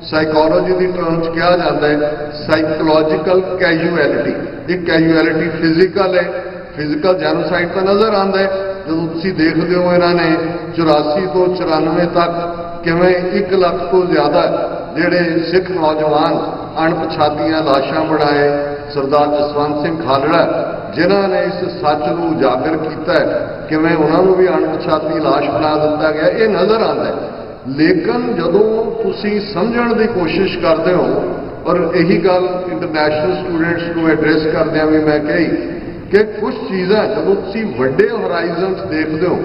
साइकोलॉजी की टर्म च कहा जाता है साइकोलॉजिकल कैजुअलिटी। एक कैजुअलिटी फिजिकल है, फिजिकल जेनोसाइड तो नज़र आता है जो तुसीं देखते हो। इन्होंने 84 तो 94 तक किवें 1 लाख तो ज़्यादा जिहड़े सिख नौजवान अणपछातियां लाशां बनाए, सरदार जसवंत सिंह खालड़ा जिन्हां ने इस सच नूं उजागर किया, किवें उन्होंने भी अणपछाती लाश बना दिता गया, ये नज़र आता है। लेकिन जदों तुसीं समझण की कोशिश करते हो, और यही गल इंटरनेशनल स्टूडेंट्स को एड्रैस करदिआं भी मैं कही कि कुछ चीज़ां जदों तुसीं वड्डे होराइजन देखते हो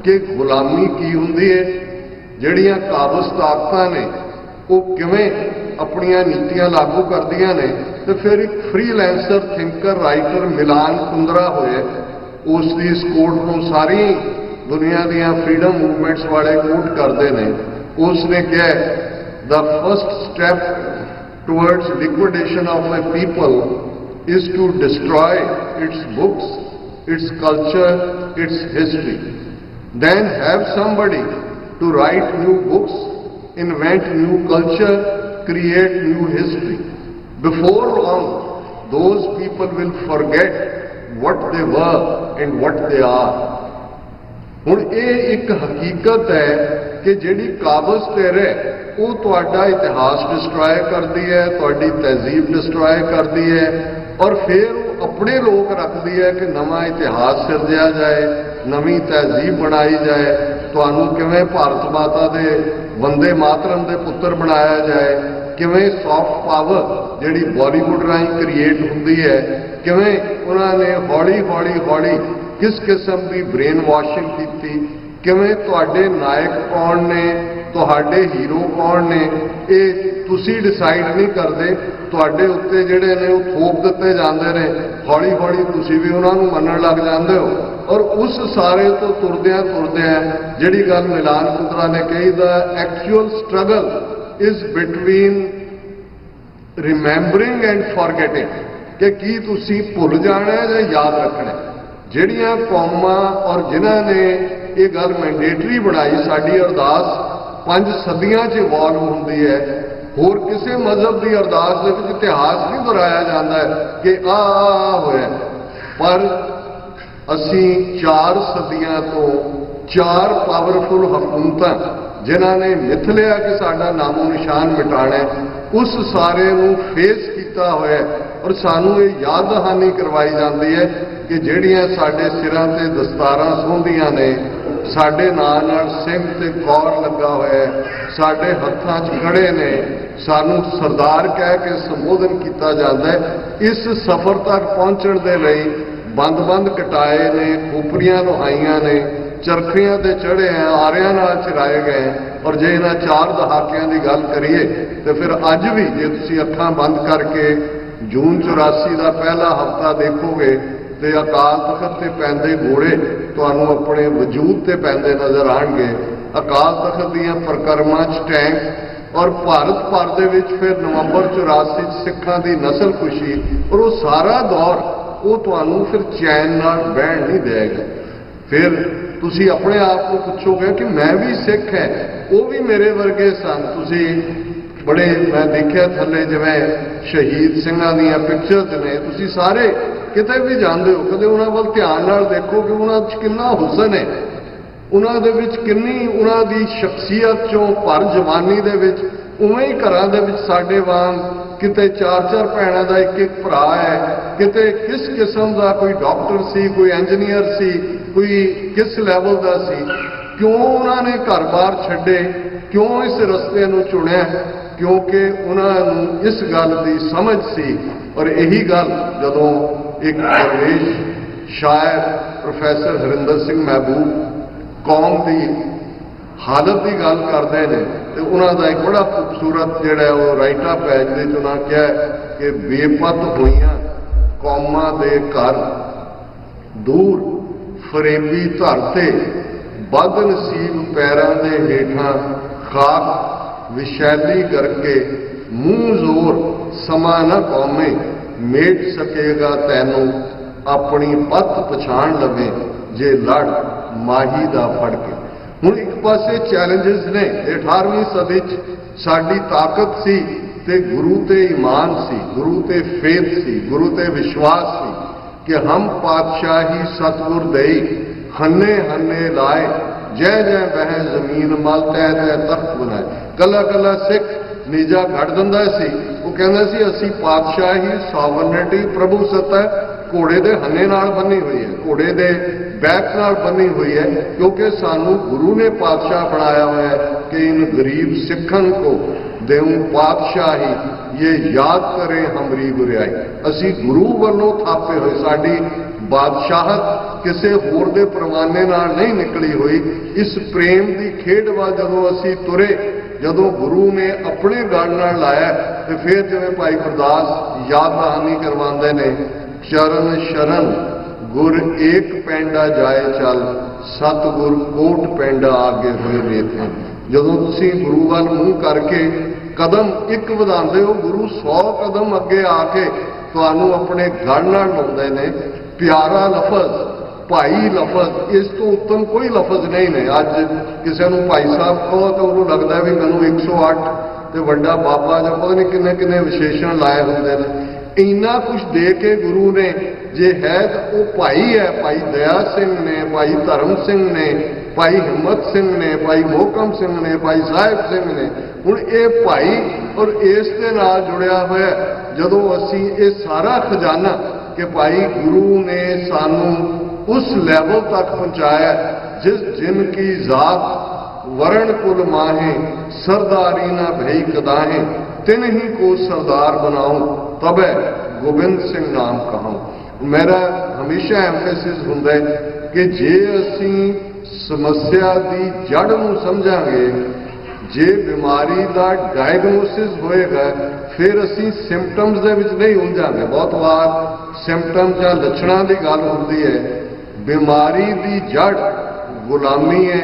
कि गुलामी की हुंदी है, जिहड़ियां काबज़ ताकतां ने वो किवें अपनियां नीतियां लागू करदियां ने, तो फिर एक फ्रीलैंसर थिंकर राइटर मिलान कुंद्रा होए, उसकी इस कोट को सारी दुनिया दियां फ्रीडम मूवमेंट्स वाले कोट करते हैं। उसने कहा the first step towards liquidation of A people is to destroy its books, its culture, its history. Then have somebody to write new books, invent new culture, create new history. Before long, those people will forget what they were and what they are. ਹੁਣ ਇਹ ਇੱਕ ਹਕੀਕਤ ਹੈ ਕਿ ਜਿਹੜੀ ਕਾਬਜ਼ ਤੇ ਰਹਿ ਉਹ ਤੁਹਾਡਾ ਇਤਿਹਾਸ ਡਿਸਟਰੋਏ ਕਰਦੀ ਹੈ, ਤੁਹਾਡੀ ਤਹਿਜ਼ੀਬ ਡਿਸਟਰੋਏ ਕਰਦੀ ਹੈ, और फिर अपने लोग रखती है कि नवा इतिहास सिरजिया जाए, नवी तहजीब बनाई जाए, तुहानू किवें भारत माता दे वंदे मातरम दे पुत्र बनाया जाए, किवें सॉफ्ट पावर जिहड़ी बॉलीवुड राही क्रिएट हुंदी है, किवें उन्होंने हौली हौली हौली किस किस्म की ब्रेन वॉशिंग की, किवें तुहाडे नायक कौन ने, तुहाडे हीरो कौन ने, ये तुसी डिसाइड नहीं करते, तुहाडे उत्ते जिहड़े ने वो थोप दिते जांदे ने, हौली हौली तुसी भी उन्हां नूं मन्नण लग जांदे हो। और उस सारे तो तुरदियां जिहड़ी गल मिलान कुंद्रा ने कही, the actual struggle is between remembering and forgetting, कि की तुसी भुल जाना है या याद रखना है। जिहड़ियां कौमां और जिन्हां ने ये गल मैंडेटरी बनाई, साडी अरदास 5 सदियां च इवॉल्व होंदी है, होर किसी मजहब की अरदास के विच इतिहास नहीं दोहराया जाता है कि आ होया, पर असी 4 सदियां तो 4 पावरफुल हुकूमतां जिन्होंने मिथ लिया कि साडा नामो निशान मिटाना है, उस सारे नूं फेस किया होया, और सानू ये याद दहानी करवाई जाती है कि जिहड़ियां साडे सिरां ते दस्तारां सोहंदियां ने, साडे नाल सिंह ते कौर लगा होया, साडे हत्थां 'च कड़े ने, सानू सरदार कह के संबोधन किया जाता है। इस सफर तक पहुंचण दे लई बंद बंद कटाए ने, खोपड़ियां लुहाइयां ने, चरखियां ते चढ़े हैं, आरियां नाल चिराए गए हैं। और जे इन्हां 4 दहाकियां की गल करिए तो फिर अज भी जे तुसीं अखां बंद करके जून 84 का पहला हफ्ता देखोगे तो अकाल तख्त ते पैंदे घोड़े तुहानू अपने वजूद ते पैंदे नज़र आएंगे। अकाल तख्त दीयां परिक्रमां च टैंक, और भारत भर दे विच फिर नवंबर 84 सिखां दी नस्ल खुशी, और वो सारा दौर वो तुहानू फिर चैन नाल बहन नहीं देगा। फिर तुसी अपने आप को पुछोगे कि मैं भी सिख है, वो भी मेरे वर्गे सन। तुसी बड़े मैं देखा थले जिवें शहीद सिंघां दीयां पिक्चर्स ने, तुसी सारे किते भी जानते हो, कदे उन्हां वल ध्यान नाल देखो कि उन्हां च किन्ना हुसन है, उन्हां दे विच किन्नी उन्हां दी शख्सियत चों भर जवानी दे विच उवें ही घरां दे विच साडे वांग किते 4-4 भैणां दा एक भरा है, किते किस किस्म का कोई डॉक्टर सी, कोई इंजीनियर सी, कोई किस लैवल का सी। क्यों उन्होंने घर बार छड्डे, क्यों इस रस्ते नूं चुनिया? क्योंकि उन्होंने इस गल की समझ सी। और यही गल जदों एक दरवेश शायर प्रोफैसर हरिंदर सिंह महबूब कौम की हालत की गल करते हैं तो उन्होंने एक बड़ा खूबसूरत जोड़ा वो राइटअप है जिसे उन्होंने कहा कि बेपत होइयां कौमां दे घर दूर फरेबी धरते बद नसीब पैरां दे हेठां खाक विशैली करके मूँह जोर समा न कौमे मेट सकेगा तैनू अपनी पत पछाण लवे जे लड़ माही दा फड़ के। हुण एक पासे चैलेंजेस ने 18वीं सदी च साडी ताकत सी ते गुरु ते ईमान सी, गुरु ते फेथ सी, गुरु ते विश्वास सी कि हम पातशाही सतगुर दई हन्ने हन्ने लाए जय जय बह जमीन मल तै तै तख्त बनाए। कला कला सिख नीजा घड़ दिंदा सी, वो कहंदा सी असी पातशाही सॉवरनिटी प्रभु सत्ता घोड़े दे हन्ने नाल बनी हुई है, घोड़े दे बैक नाल बनी हुई है, क्योंकि सानू गुरु ने पातशाह बनाया हुआ है कि इन गरीब सिखन को देऊं पातशाही ये याद करें हमरी बुराई। असी गुरु वालों थापे हुए, साडी बादशाहत किसी होर दे परवाने नाल नहीं निकली हुई। इस प्रेम की खेड वाल जदों असी तुरे, जदों गुरु ने अपने गल नाल लाया तो फिर जिवें भाई गुरदास याद दहानी करवाते ने, चरण शरण गुर एक पैंडा जाए चल सतगुर कोट पैंडा आगे हुए नेथे। जदों तुसीं गुरु वाल मूँह करके कदम एक वधांदे हो, गुरु 100 कदम अगे आके तुहानूं अपने गल नाल लाउंदे ने। प्यारा लफज, भाई लफज, इस तो उत्तम कोई लफज नहीं ने। अज किसी को भाई साहब कहो तो उन्होंने लगता भी मैनू 108 तो वड्डा बाबा जो पता नहीं किन्ने किन्ने विशेषण लाए होंगे ने। इन्ना कुछ दे के गुरु ने जे है तो वो भाई है, भाई दया सिंह ने, भाई धर्म सिंह ने, भाई हिम्मत सिंह ने, भाई मोहकम सिंह ने, भाई साहिब सिंह ने। हुण ये भाई और इस दे नाल जुड़िया होया जदों असी ये सारा खजाना कि भाई गुरु ने सानू उस लैवल तक पहुंचाया जिस जिनकी जात वरण कुल माहे सरदारी ना भई कदाहे तिन ही को सरदार बनाऊं तबे गोबिंद सिंह नाम कहूं। मेरा हमेशा एम्फेसिस हुंदा है कि जे असी समस्या की जड़ नूं समझांगे, जे बीमारी का डायग्नोसिस होएगा फिर असी सिम्पटम्स दे विच नहीं उलझांगे। बहुत बार सिम्पटम्स या लक्षणों की गल होती है, बीमारी की जड़ गुलामी है,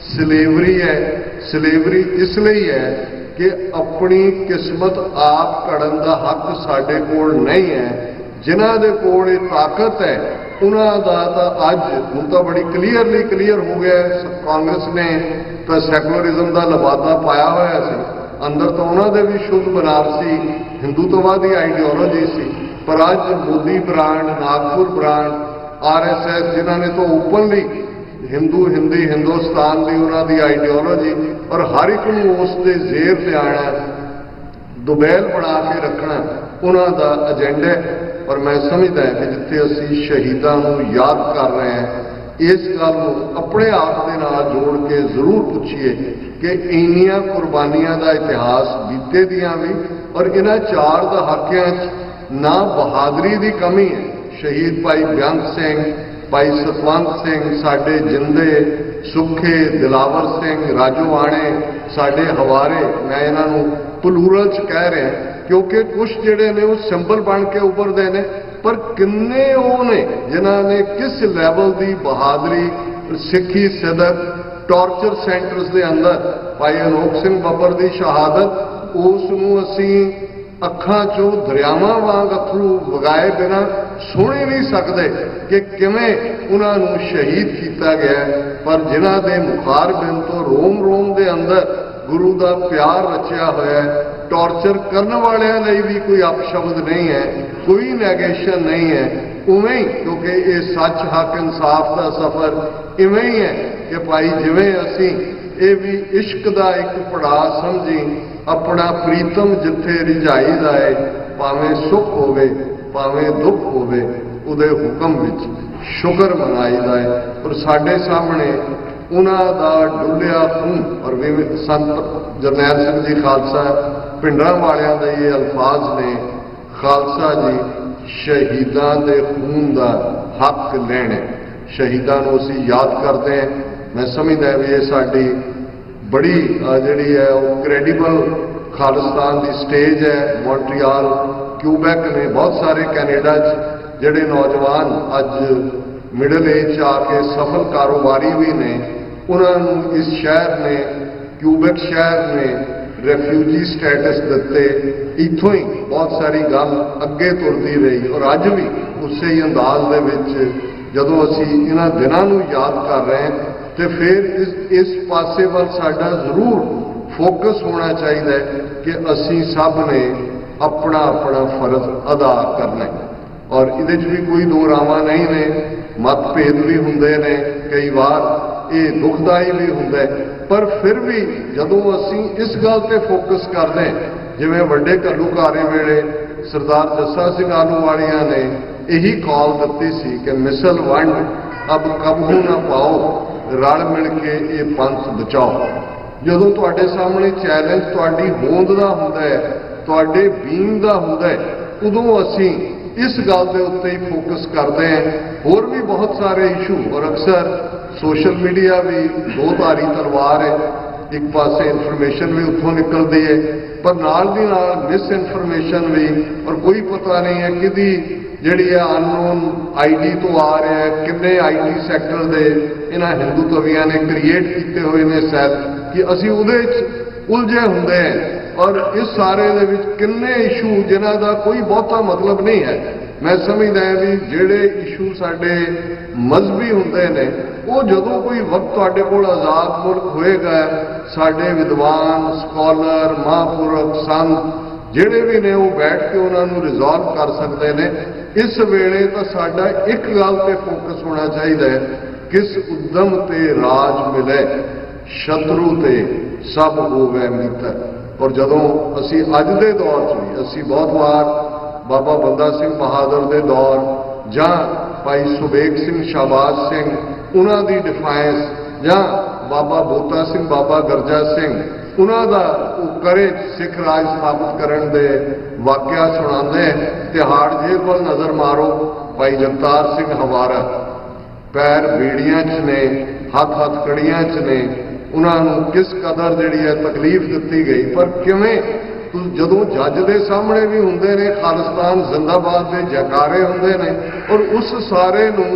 सलेवरी है। सलेवरी इसलिए है कि अपनी किस्मत आप घड़न का हक साडे कोल नहीं है। जिन्हां दे कोल ताकत है उन्हां दा तां अज हुण तां बड़ी क्लीयरली क्लीयर हो गया। कांग्रेस ने तो सैकुलरिज्म का लबादा पाया होया सी, अंदर तो उन्होंने भी शुद्ध बनारसी हिंदुत्ववादी आइडियोलॉजी सी। पर अज Modi brand, Nagpur brand, RSS जिन्होंने तो ओपनली हिंदू हिंदी हिंदुस्तान की उन्होंने आइडियोलॉजी और हर एक नूं उस दे जेर ते आना, दुबैल बना के रखना उन्हों का एजेंडा है। और मैं समझदा है कि जिथे असी शहीदों को याद कर रहे हैं, इस गल को अपने आप के नाल जोड़ के जरूर पूछिए कि इन्नियां कुर्बानियां का इतिहास बीते दियां भी और इन्हां 4 दहाकियां ना बहादरी की कमी है। शहीद भाई बेअंत सिंह, भाई सतवंत सिंह, साडे जिंदे, सुखे, दिलावर सिंह, राजोआणे, साडे हवारे, मैं इन्हों प्लूरल च कह रहा क्योंकि कुछ जिहड़े ने वो सिंबल बन के उभरते हैं, पर किन्ने वो ने जिन्होंने किस लैवल की बहादरी, सिखी सिदक, टॉर्चर सेंटर्स के अंदर भाई अनोख सिंह बब्बर की शहादत, उसनूं असी अखां चों दरियावां वांग अथरू वगाए बिना सुन ही नहीं सकते कि किवें उन्होंने शहीद किया गया। पर जिन्हां दे मुखारबिन तो रोम रोम के अंदर गुरु का प्यार रचिया होया है, टॉर्चर करने वालियां लई भी कोई अपशब्द नहीं है, कोई नैगेशन नहीं है। उवें ही क्योंकि ये सच हक इंसाफ का सफर इवें ही है कि भाई जिवें असी ये भी इश्क का एक पड़ाव समझी अपना प्रीतम जिथे रिझाईदा है, भावें सुख होवे भावें दुख होवे, उहदे हुक्म विच शुक्र मनाईदा है। और साडे सामने उन्हां दा डुलिया खून और संत जरनैल सिंह जी खालसा पिंडरां वालियां दे ये अल्फाज ने, खालसा जी शहीदां दे खून दा हक लैणे। शहीदां नूं असीं याद करते हैं। मैं समझदा भी ये साडी बड़ी जिहड़ी है वो क्रेडिबल खालिस्तान की स्टेज है। मॉन्ट्रियल क्यूबैक ने बहुत सारे कैनेडा जिहड़े नौजवान अज मिडल एज आके सफल कारोबारी भी ने, उन्होंने इस शहर ने क्यूबैक शहर ने रेफ्यूजी स्टेटस दिते। इत्थों ही बहुत सारी गल अगे तुरती रही और अज भी उस ही अंदाज दे विच जदों असी इन्हां दिनां नूं याद कर रहे हैं तो फिर इस पासे वाल साडा जरूर फोकस होना चाहिए कि असी सब ने अपना अपना फर्ज अदा करना है। और इहदे च भी कोई दो रावां नहीं ने, मतभेद भी हुंदे ने, कई बार ये दुखदाई भी हुंदा है, पर फिर भी जदों असी इस गल ते फोकस करते हैं, जिवें वड्डे घल्लूघारे वेले सरदार जस्सा सिंह आलूवालिया ने यही कॉल दी सी कि मिसल वंड अब कबहू ना पाओ, रल मिल के ये पंथ बचाओ। जदों तुहाडे सामने चैलेंज तुहाडी होंद दा हुंदा है, तुहाडे बीन दा हुंदा है, उदों असी इस गल के उत्ते ही फोकस करते हैं। होर भी बहुत सारे इशू, और अक्सर सोशल मीडिया भी दो धारी तलवार है, एक पासे इन्फॉर्मेशन भी उत्थों निकलती है पर नाल दी नाल मिस इन्फॉर्मेशन भी, और कोई पता नहीं है कि जिहड़ी है अननोन आईडी तो आ रहा है, किन्ने आईटी सैक्टर दे इन्हां हिंदू तवियां ने क्रिएट किए हुए ने सैल कि असी उहदे च उलझे हुंदे हैं। और इस सारे दे विच किन्ने इशू जिन्हां दा कोई बहुता मतलब नहीं है। मैं समझदा है भी जिहड़े इशू साडे मजहबी हुंदे ने, वो जदों कोई वक्त तुहाडे कोल आज़ाद मुल्क होएगा, साडे विद्वान स्कॉलर महापुरख संत जिहड़े भी ने वो बैठ के उन्होंने रिजॉल्व कर सकते हैं। इस वेले तो साडा एक गल पे फोकस होना चाहिए, किस उद्यम ते राज मिले, शत्रु ते सब होवे मित्र। और जदों असी अज दे दौर च भी असी बहुत बार बाबा बंदा सिंह बहादुर दे दौर जां भाई सुबेग सिंह शाहबाज सिंह उन्हां दी डिफाइंस, जां बाबा बोता सिंह बाबा गरजा सिंह उन्हां दा करे सिख राज स्थापित करन दे वाਕਿਆ सुणांदे। तिहाड़ जेल वाल नज़र मारो, भाई जगतार सिंह हवारा पैर बेड़ियां च ने, हथ हथ कड़ियां च ने, उन्होंने किस कदर जिहड़ी है तकलीफ दी गई। पर किवें जदों जज के सामने भी हुंदे ने खालिस्तान जिंदाबाद के जयकारे हुंदे ने, और उस सारे नूं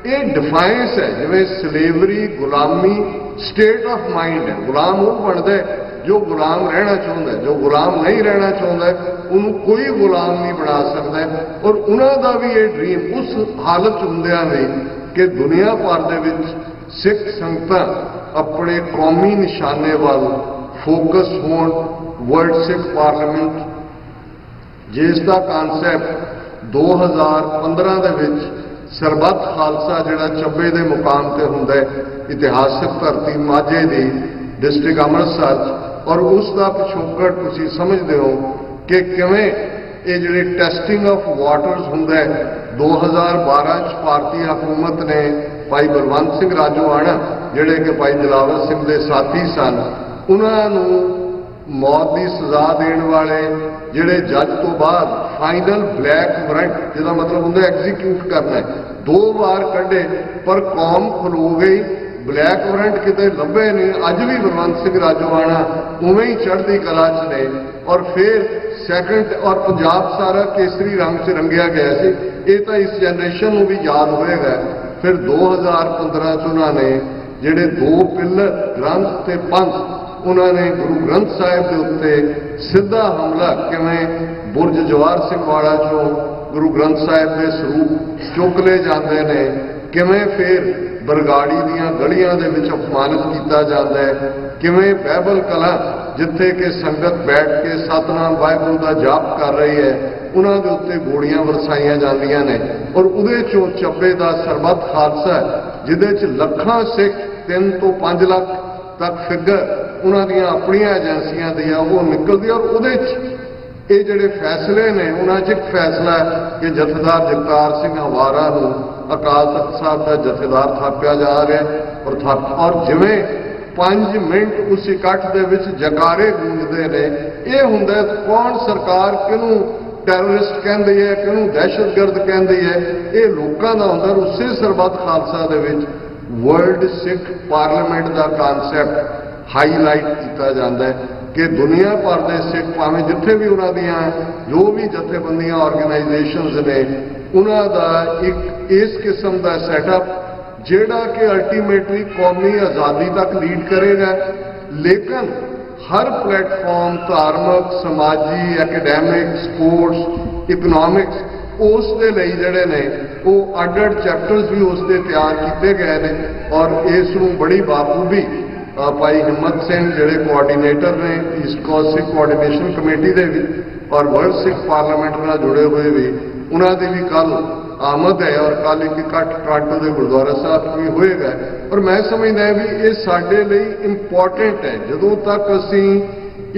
ये डिफाइंस है जिवें स्लेवरी गुलामी स्टेट ऑफ माइंड है। गुलाम वो बनता है जो गुलाम रहना चाहता है, जो गुलाम नहीं रहना चाहता है उन्होंने कोई गुलाम नहीं बना सकता। और उन्होंने भी ये ड्रीम उस हालत हुंदियां भी कि दुनिया भर दे विच सिख संगतां अपने कौमी निशाने वाल फोकस होण। वर्ल्ड सिख पार्लीमेंट जिसका कानसैप्ट 2015 दे विच सरबत खालसा जिहड़ा चब्बे दे मुकाम ते हुंदा है, इतिहासक धरती माझे दी डिस्ट्रिक्ट अमृतसर, और उसका पिछोकड़ तुसीं समझदे हो कि किवें ये जिहड़ी टैसटिंग ऑफ वाटर्स हुंदा है। 2012 च भारतीय हुकूमत ने भाई बलवंत सिंह राजोआणा जिहड़े कि भाई जलावर सिंह के साथी सन, उन्होंने मौत की सजा देने वाले जिहड़े जज तो बाद फाइनल ब्लैक वारंट जिहदा मतलब हुंदा एग्जीक्यूट करना है, 2 बार कढ़े पर कौम खलो गई। ब्लैक वारंट किते लभे नहीं। अज भी बलवंत सिंह राजोआणा उवें ही चढ़ती कला च ने। और फिर सैकंड और पंजाब सारा केसरी रंग च रंगिया गया सी। ये तो इस जनरेशन को भी याद होएगा। फिर 2015 च उन्होंने जिहड़े 2 पिलर ग्रंथ ते पंथ उन्होंने गुरु ग्रंथ साहिब के उत्ते सीधा हमला किवें बुरज जवाहर सिंह वाला चो गुरु ग्रंथ साहिब के स्वरूप चुक ले जाते हैं, किवें फिर बरगाड़ी दियां गलियां दे विच अपमानित किया जाता है, किवें बाइबल कला जिथे कि संगत बैठ के सतनाम वाहिगुरू का जाप कर रही है उन्होंने उत्ते गोलियां वरसाइया जांदियां ने। और उहदे चों चब्बे का सरबत खालसा जिहदे च लखां सिख 3 ਤੋਂ 5 ਲੱਖ तक फिगर उन्हां दीयां अपणीआं एजेंसियां दी आ वो निकलदी और उहदे च ਇਹ ਜਿਹੜੇ फैसले ने उन्हां च एक फैसला है कि जथेदार जगतार सिंह हवारा नूं अकाल तख्त साहब का जथेदार थापिया जा रहा और जिवें 5 मिनट उस इकट्ठ दे विच जकारे गूंजते ने ये हुंदा कौन सरकार किनूं टैरोरिस्ट कहंदी है किनूं दहशतगर्द कहंदी है ये लोकां दा हुंदा उसे सरबत खालसा दे विच वर्ल्ड सिख पार्लीमेंट का कानसैप्ट हाईलाइट किया जाता है कि दुनिया भर के सिख भावें जिथे भी उन्हों दियां जो भी जथेबंदियां ऑर्गेनाइजेशनस ने उन्हों का एक इस किस्म का सैटअप जिहड़ा कि अल्टीमेटली कौमी आज़ादी तक लीड करेगा लेकिन हर प्लेटफॉर्म धार्मिक समाजी एकेडैमिक स्पोर्ट्स इकनॉमिक्स उस दे लई जिहड़े ने वो अड चैप्टर्स भी उस दे तैयार किए गए हैं और इस नूं बड़ी बाखूबी भाई हिम्मत सिंह जिहड़े कोआर्डीनेटर ने east coast Sikh coordination committee के भी और वर्ल्ड सिख पार्लीमेंट नाल जुड़े हुए भी उन्हों की भी कल आमद है और कल एक इकट्ठ टोरंटो के गुरुद्वारा साहब भी होएगा और मैं समझदा भी ये साडे लई इंपॉर्टेंट है जदों तक असीं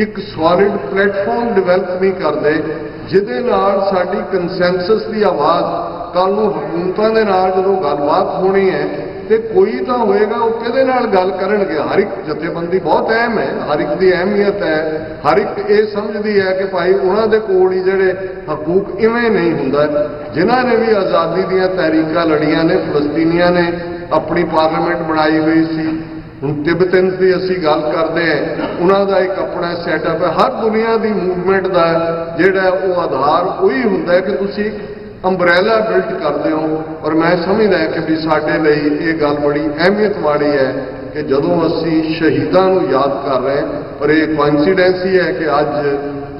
एक सॉलिड प्लेटफॉर्म डिवेलप नहीं करते जिहदे नाल साडी कंसैंसस की आवाज़ कल नूं हुकूमतां दे नाल जदों गलबात होनी है तो कोई तो होएगा वो किहदे नाल गल करनगे। हर एक जथेबंदी बहुत अहम है हर एक की अहमियत है हर एक ये समझती है कि भाई उन्हों के कोल ही जिहड़े हकूक इवें नहीं हुंदा जिन्हां ने भी आज़ादी दीयां तहरीकां लड़ियां ने फलस्तीनियां ने अपनी पार्लीमेंट बनाई हुई सी हुण तिब्बतन की असीं गल करते हैं उन्हों का एक अपना सैटअप है हर दुनिया की मूवमेंट का जिहड़ा वो आधार वही हुंदा है कि तुसीं अंबरैला बिल्ट करते हो और मैं समझदा कि भी साडे लई ये गल बड़ी अहमियत वाली है कि जदों असीं शहीदां नूं याद कर रहे हैं और ये कोइंसीडेंस ही है कि अज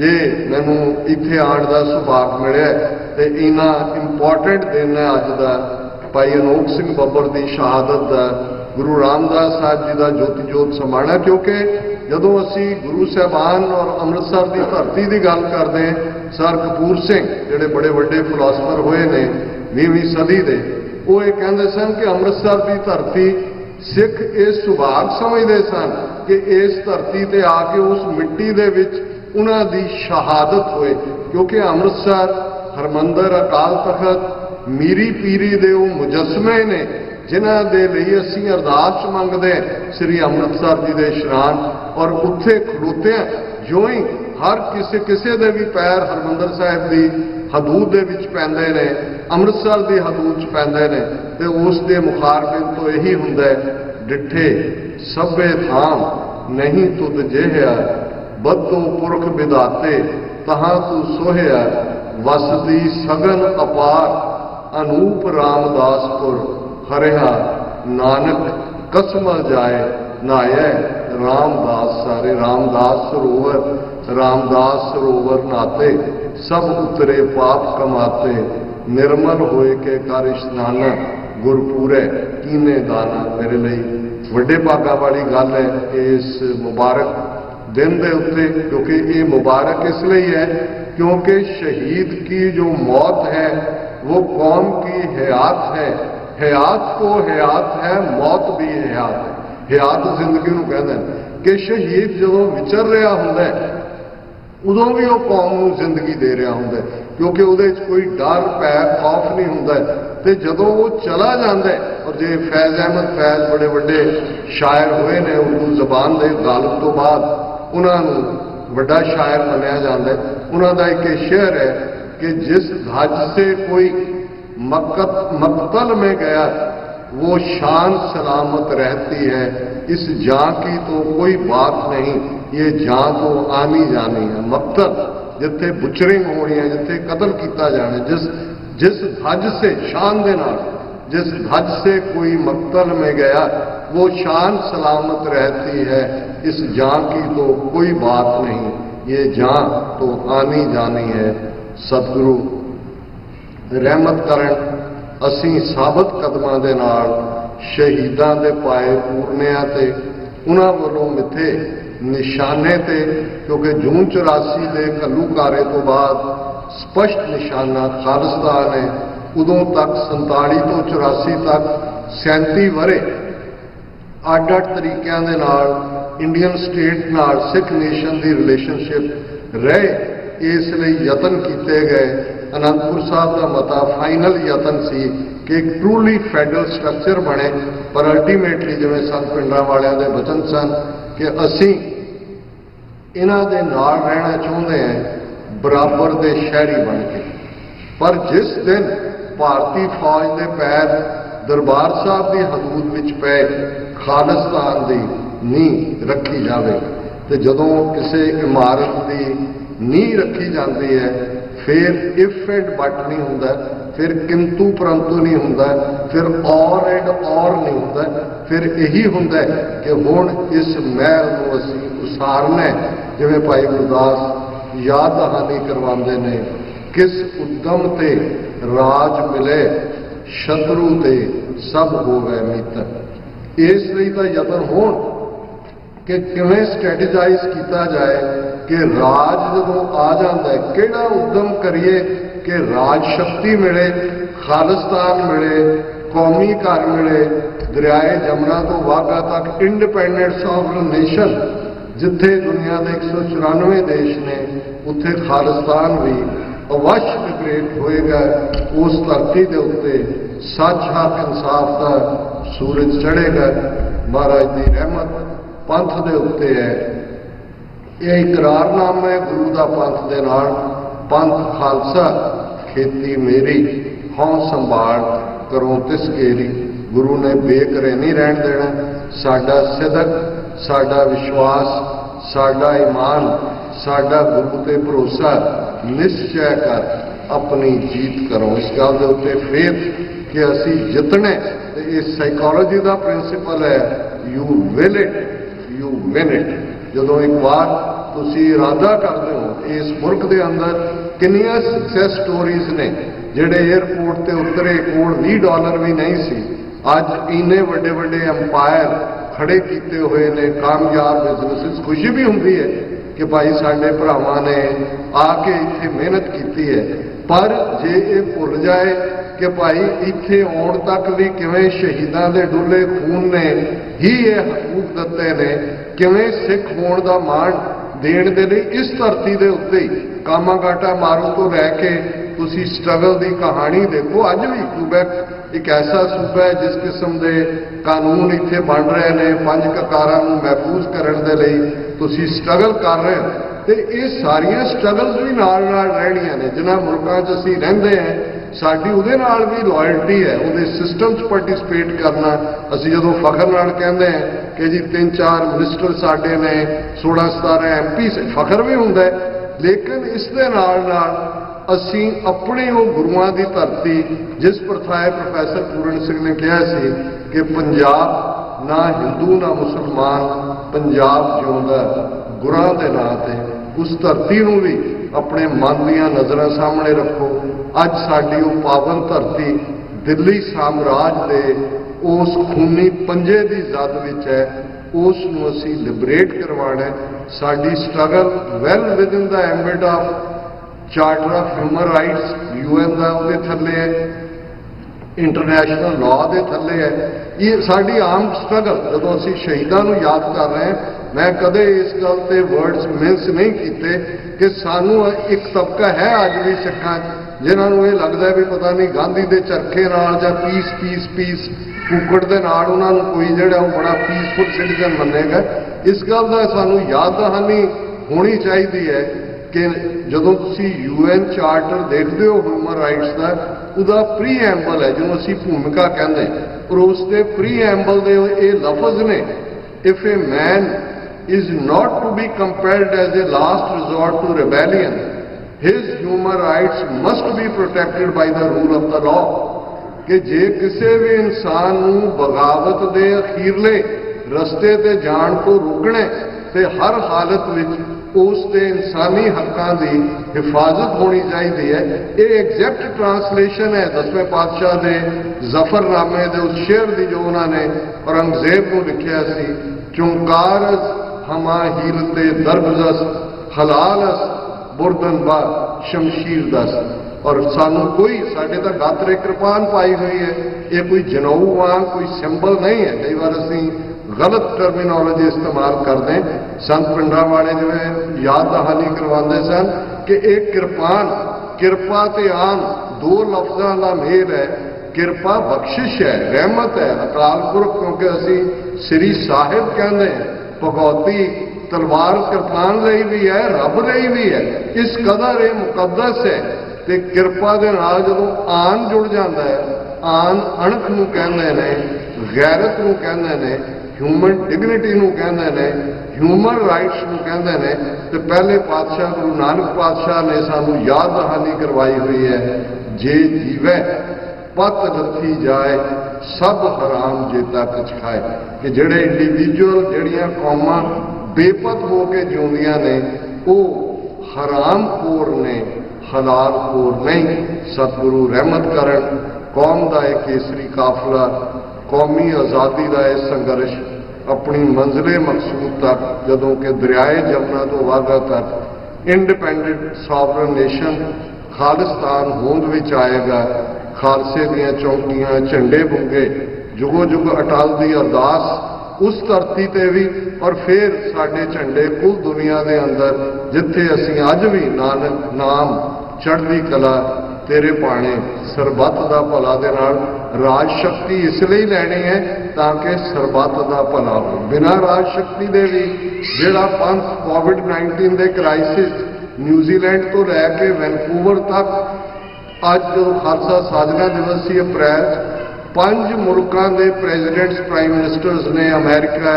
ये मैनूं इत्थे आउण दा सुभाग मिलिया ते इन्ना इंपॉर्टेंट दिन है अज दा भाई अनोख सिंह बब्बर की शहादत का गुरु रामदास साहब जी का ज्योति जोत समाणा क्योंकि जदों असीं गुरु साहबान और अमृतसर की धरती की गल करते हैं सर कपूर सिंह जिहड़े बड़े बड़े फिलोसफर हुए ने 20वीं सदी के वो ये कहते सन कि अमृतसर की धरती सिख ये सुभाग समझते सन कि इस धरती ते आके उस मिट्टी दे विच उन्हां दी शहादत होए क्योंकि अमृतसर हरमंदर अकाल तख्त मीरी पीरी दे वो मुजस्मे ने जिन्हां दे लई असीं अरदास मंगदे श्री अमृतसर जी दे इशनान और उत्थे खड़ोते जो ही हर किसी दे भी पैर हरमंदर साहिब की हदूद दे विच पैंदे ने अमृतसर की हदूद च पैंदे ने ते उस दे मुखारबिन तो यही हुंदा है डिठे सभे थाम नहीं तुद जेहा बदो पुरख विधाते तहां तू सोहिया वसदी सगन अपार अनूप रामदासपुर हरिहा नानक कसमल जाए नाये रामदास सारे रामदास सरोवर नाते सब उतरे पाप कमाते निर्मल होए के कर इशनाना गुरपूरे कीने दाना मेरे लिए वड्डे भागा वाली गल है इस मुबारक दिन के उत्ते क्योंकि ये मुबारक इसलिए है क्योंकि शहीद की जो मौत है वो कौम की हयात है हयात को हयात है मौत भी हयात है हयात जिंदगी नूं कहंदे ने कि शहीद जदों विचर रहा हुंदा है उदों भी वो कौम नूं जिंदगी दे रहा हुंदा है क्योंकि उहदे च कोई डर भै खौफ नहीं हुंदा ते जदों वो चला जाता है और जे फैज़ अहमद फैज़ बड़े बड़े शायर हुए ने उर्दू जबान के गालिब तो बाद उन्होंने बड़ा शायर मनिया जाता है उन्होंने एक शेर है कि जिस धज से कोई मकतल में गया वो शान सलामत रहती है इस जान की तो कोई बात नहीं ये जान तो आनी जानी है मकतल जिथे बुचरिंग होनी है जिथे कतल किया जाना जिस धज से शान दे नाल जिस धज से कोई मकतल में गया वो शान सलामत रहती है इस जान की तो कोई बात नहीं ये जान तो आनी जानी है। सतगुरु रहमत करन असीं साबत कदमां दे नाल शहीदां दे पाए पूरनिਆਂ ते उन्हां वल्लों मिथे निशाने ते क्योंकि जून 84 के घल्लूकारे तो बाद स्पष्ट निशाना खालिस्तान है उदों तक 47 तो 84 तक 37 वरे अड अड तरीकों के नाल इंडियन स्टेट नाल सिख नेशन की रिलेशनशिप रहे, इसलिए यतन किए गए। आनंदपुर साहब का मता फाइनल यतन सी कि एक ट्रूली फैडरल स्ट्रक्चर बने, पर अल्टीमेटली जिवें संत पिंडां वालियां दे वचन सन कि असीं इन्हां दे नाल रहना चाहुंदे हैं बराबर दे शहरी बन के। पर जिस दिन भारतीय फौज के पैर दरबार साहब की हदूद विच पे खालिस्तान की नींह रखी जाए, तो जदों किसी इमारत की नींह रखी जाती है फिर इफ एंड बट नहीं होंदा, फिर किंतु परंतु नहीं होंदा, फिर और एंड और नहीं होंदा, फिर यही होंदा कि हुण इस महल को असीं उसारना है। जिवें भाई गुरदास याद दहानी करवाते ने, किस उद्यम ते राज मिले शत्रु ते सब होवे मित्र। इसलिए तो यतन होण कि किवें स्ट्रैटेजाइज किया जाए कि राज जदों आ जाता है किहड़ा उद्यम करिए कि राज शक्ति मिले, खालिस्तान मिले, कौमी घर मिले, दरियाए जमुना तो वाघा तक इंडिपेंडेंट सॉवरन नेशन, जिथे दुनिया के 194 देश ने उत्थे खालिस्तान भी अवश्य लिबरेट होएगा। उस धरती के उत्ते सच हक इंसाफ का सूरज चढ़ेगा। महाराज की रहमत पंथ के उत्ते है। यह इकरारनामा है गुरु का पंथ के नाल, पंथ खालसा खेती मेरी हौं संभाल करो तिस घेरी। गुरु ने बेकरे नहीं रहन देना। साडा सिदक, साडा विश्वास, साडा ईमान, साडा गुरु ते भरोसा निश्चय कर अपनी जीत करो। इस गल के उत्ते फेथ कि असी जितने, इस साइकोलॉजी का प्रिंसिपल है you will it you win it. जदों एक बार तुसी इरादा करते हो, इस मुल्क के अंदर कितनियां सक्सैस स्टोरीज ने जिहड़े एयरपोर्ट ते उतरे कोल $20 भी नहीं सी, अज इन्ने वड्डे वड्डे अंपायर खड़े किए हुए ने, कामयाब बिजनेस। खुशी भी होंदी है कि भाई साडे भरावां ने आके इत्थे मेहनत की है। पर जे ये भुल जाए कि भाई इत्थे आउण तक भी किवें शहीदां दे डुले खून ने ही ये हकूक दिते ने, किवें सिख होण दा मान देण दे लई इस धरती दे उत्ते ही कामागाटा मारो तो लैके तुसी स्ट्रगल की कहानी देखो। अज भी क्यूबैक एक ऐसा सूबा है जिस किस्म के कानून इत्थे बन रहे हैं, 5 ककारां नूं महफूज करने के लिए तुसी स्ट्रगल कर रहे हो। तो ये सारिया स्ट्रगल्स भी नाल नाल रहणियां ने। जिन्हां मुल्कां 'च असीं रहिंदे हैं साडी उहदे नाल भी लॉयल्टी है, उहदे सिस्टम 'च पार्टिसिपेट करना। असीं जदों फखर नाल कहंदे हैं कि जी 3-4 मिनिस्टर साडे ने, 16-17 MP फखर भी हुंदा है। लेकिन इस दे नाल नाल असीं अपने वो गुरुआं दी धरती, जिस प्रथाए प्रोफैसर पूरन सिंह ने कहा सी कि पंजाब ना हिंदू ना मुसलमान, पंजाब जिउंदा गुरां दे नां ते, उस धरती नूं भी अपने मन दीआं नज़रां सामने रखो। अज साडी वो पावन धरती दिल्ली साम्राज दे उस खूनी पंजे की जद विच है, उस नूं असीं लिबरेट करवाना है। साडी struggle well within the ambit of charter of human rights, UN का उहदे थल्ले है, इंटरनेशनल लॉ के थल्ले है। ये साडी आम स्ट्रगल जदों असीं शहीदां नूं याद कर रहे हैं, मैं कदे इस गल ते वर्ड्स मिस नहीं किए कि सानू एक तबका है अज भी सिखां जिन्होंने ये लगता है भी पता नहीं गांधी के चरखे नाल जां पीस पीस पीस कुकड़ दे नाल उन्हां नूं कोई जिहड़ा बड़ा पीसफुल सिटीजन मनेगा। इस गल का सानू याद दहानी होनी चाहिए है कि जदों तुसीं UN चार्टर देखते हो ह्यूमन राइट्स का, उसका प्री एम्बल है जिन्होंने असीं भूमिका कहते हैं, और उसके प्री एम्बल के ये लफज ने, if a man is not to be compelled as a last resort to rebellion, his human rights must be protected by the rule of the law। कि जे किसी भी इंसान नूं बगावत दे अखीरले रस्ते ते जाण तो रोकना ते हर हालत विच उस दे इंसानी हकों की हिफाजत होनी चाहिए है। ये एग्जैक्ट ट्रांसलेशन है 10वें पातशाह के जफरनामे के उस शेर की जो उन्होंने औरंगजेब को लिखा सी, चुंकारस हमा हीलते दरगजस हलालस बुरदन बा शमशीर दस। और सानू कोई साढ़े तक गात्रे कृपान पाई हुई है, ये कोई जनऊ वांग कोई सिंबल नहीं है। कई बार असी गलत टर्मिनोलॉजी इस्तेमाल करते हैं। संत पिंडा वाले जिवें याद दहानी करवाते सन कि एक किरपान किरपा ते आन दो लफ्ज़ों का मेल है। किरपा बख्शिश है, रहमत है, अकाल पुरख, क्योंकि असी श्री साहिब कहते हैं, भगौती तलवार किरपान लई भी है, रब लई भी है। इस कदर ये मुकद्दस है। तो किरपा के नाल जदों आन जुड़ जाता है, आन अणख नूं कहंदे ने, गैरत नूं कहंदे ने, ह्यूमन डिग्निटी नूं कहंदे ने, ह्यूमन राइट्स नूं कहंदे ने। तो पहले पातशाह गुरु नानक पातशाह ने सानू याद दहानी करवाई हुई है, जे जीवै पत लथी जाए सब हराम जेता कुछ खाए। कि जिहड़े इंडिविजुअल जिहड़ियां कौमां बेपत हो के जिउंदियां ने वो हराम खोर ने, हलाल खोर नहीं। सतगुरु रहमत करन कौम का एक केसरी काफिला कौमी आज़ादी का यह संघर्ष अपनी मंजिले मकसूद तक जदों कि दरियाए जमुना तो वाघा तक इंडिपेंडेंट सॉवरन नेशन खालिस्तान होंद विच आएगा। खालसे दियां चौकियां झंडे बुंगे जुगो जुग अटल की अरदास उस धरती ते भी, और फिर साडे झंडे कुल दुनिया के अंदर जिथे असीं अज भी नानक नाम चढ़दी कला तेरे पाने सरबत का भला दे नाल राज शक्ति इसलिए लैनी है ताकि सरबत का भला हो। बिना राज शक्ति दे भी जिहड़ा पंथ कोविड-19 के क्राइसिस न्यूजीलैंड तो लैके वैनकूवर तक अज जो खालसा साधना दिवस सी अप्रैल 5 मुल्कों के प्रेजिडेंट्स प्राइम मिनिस्टर्स ने America,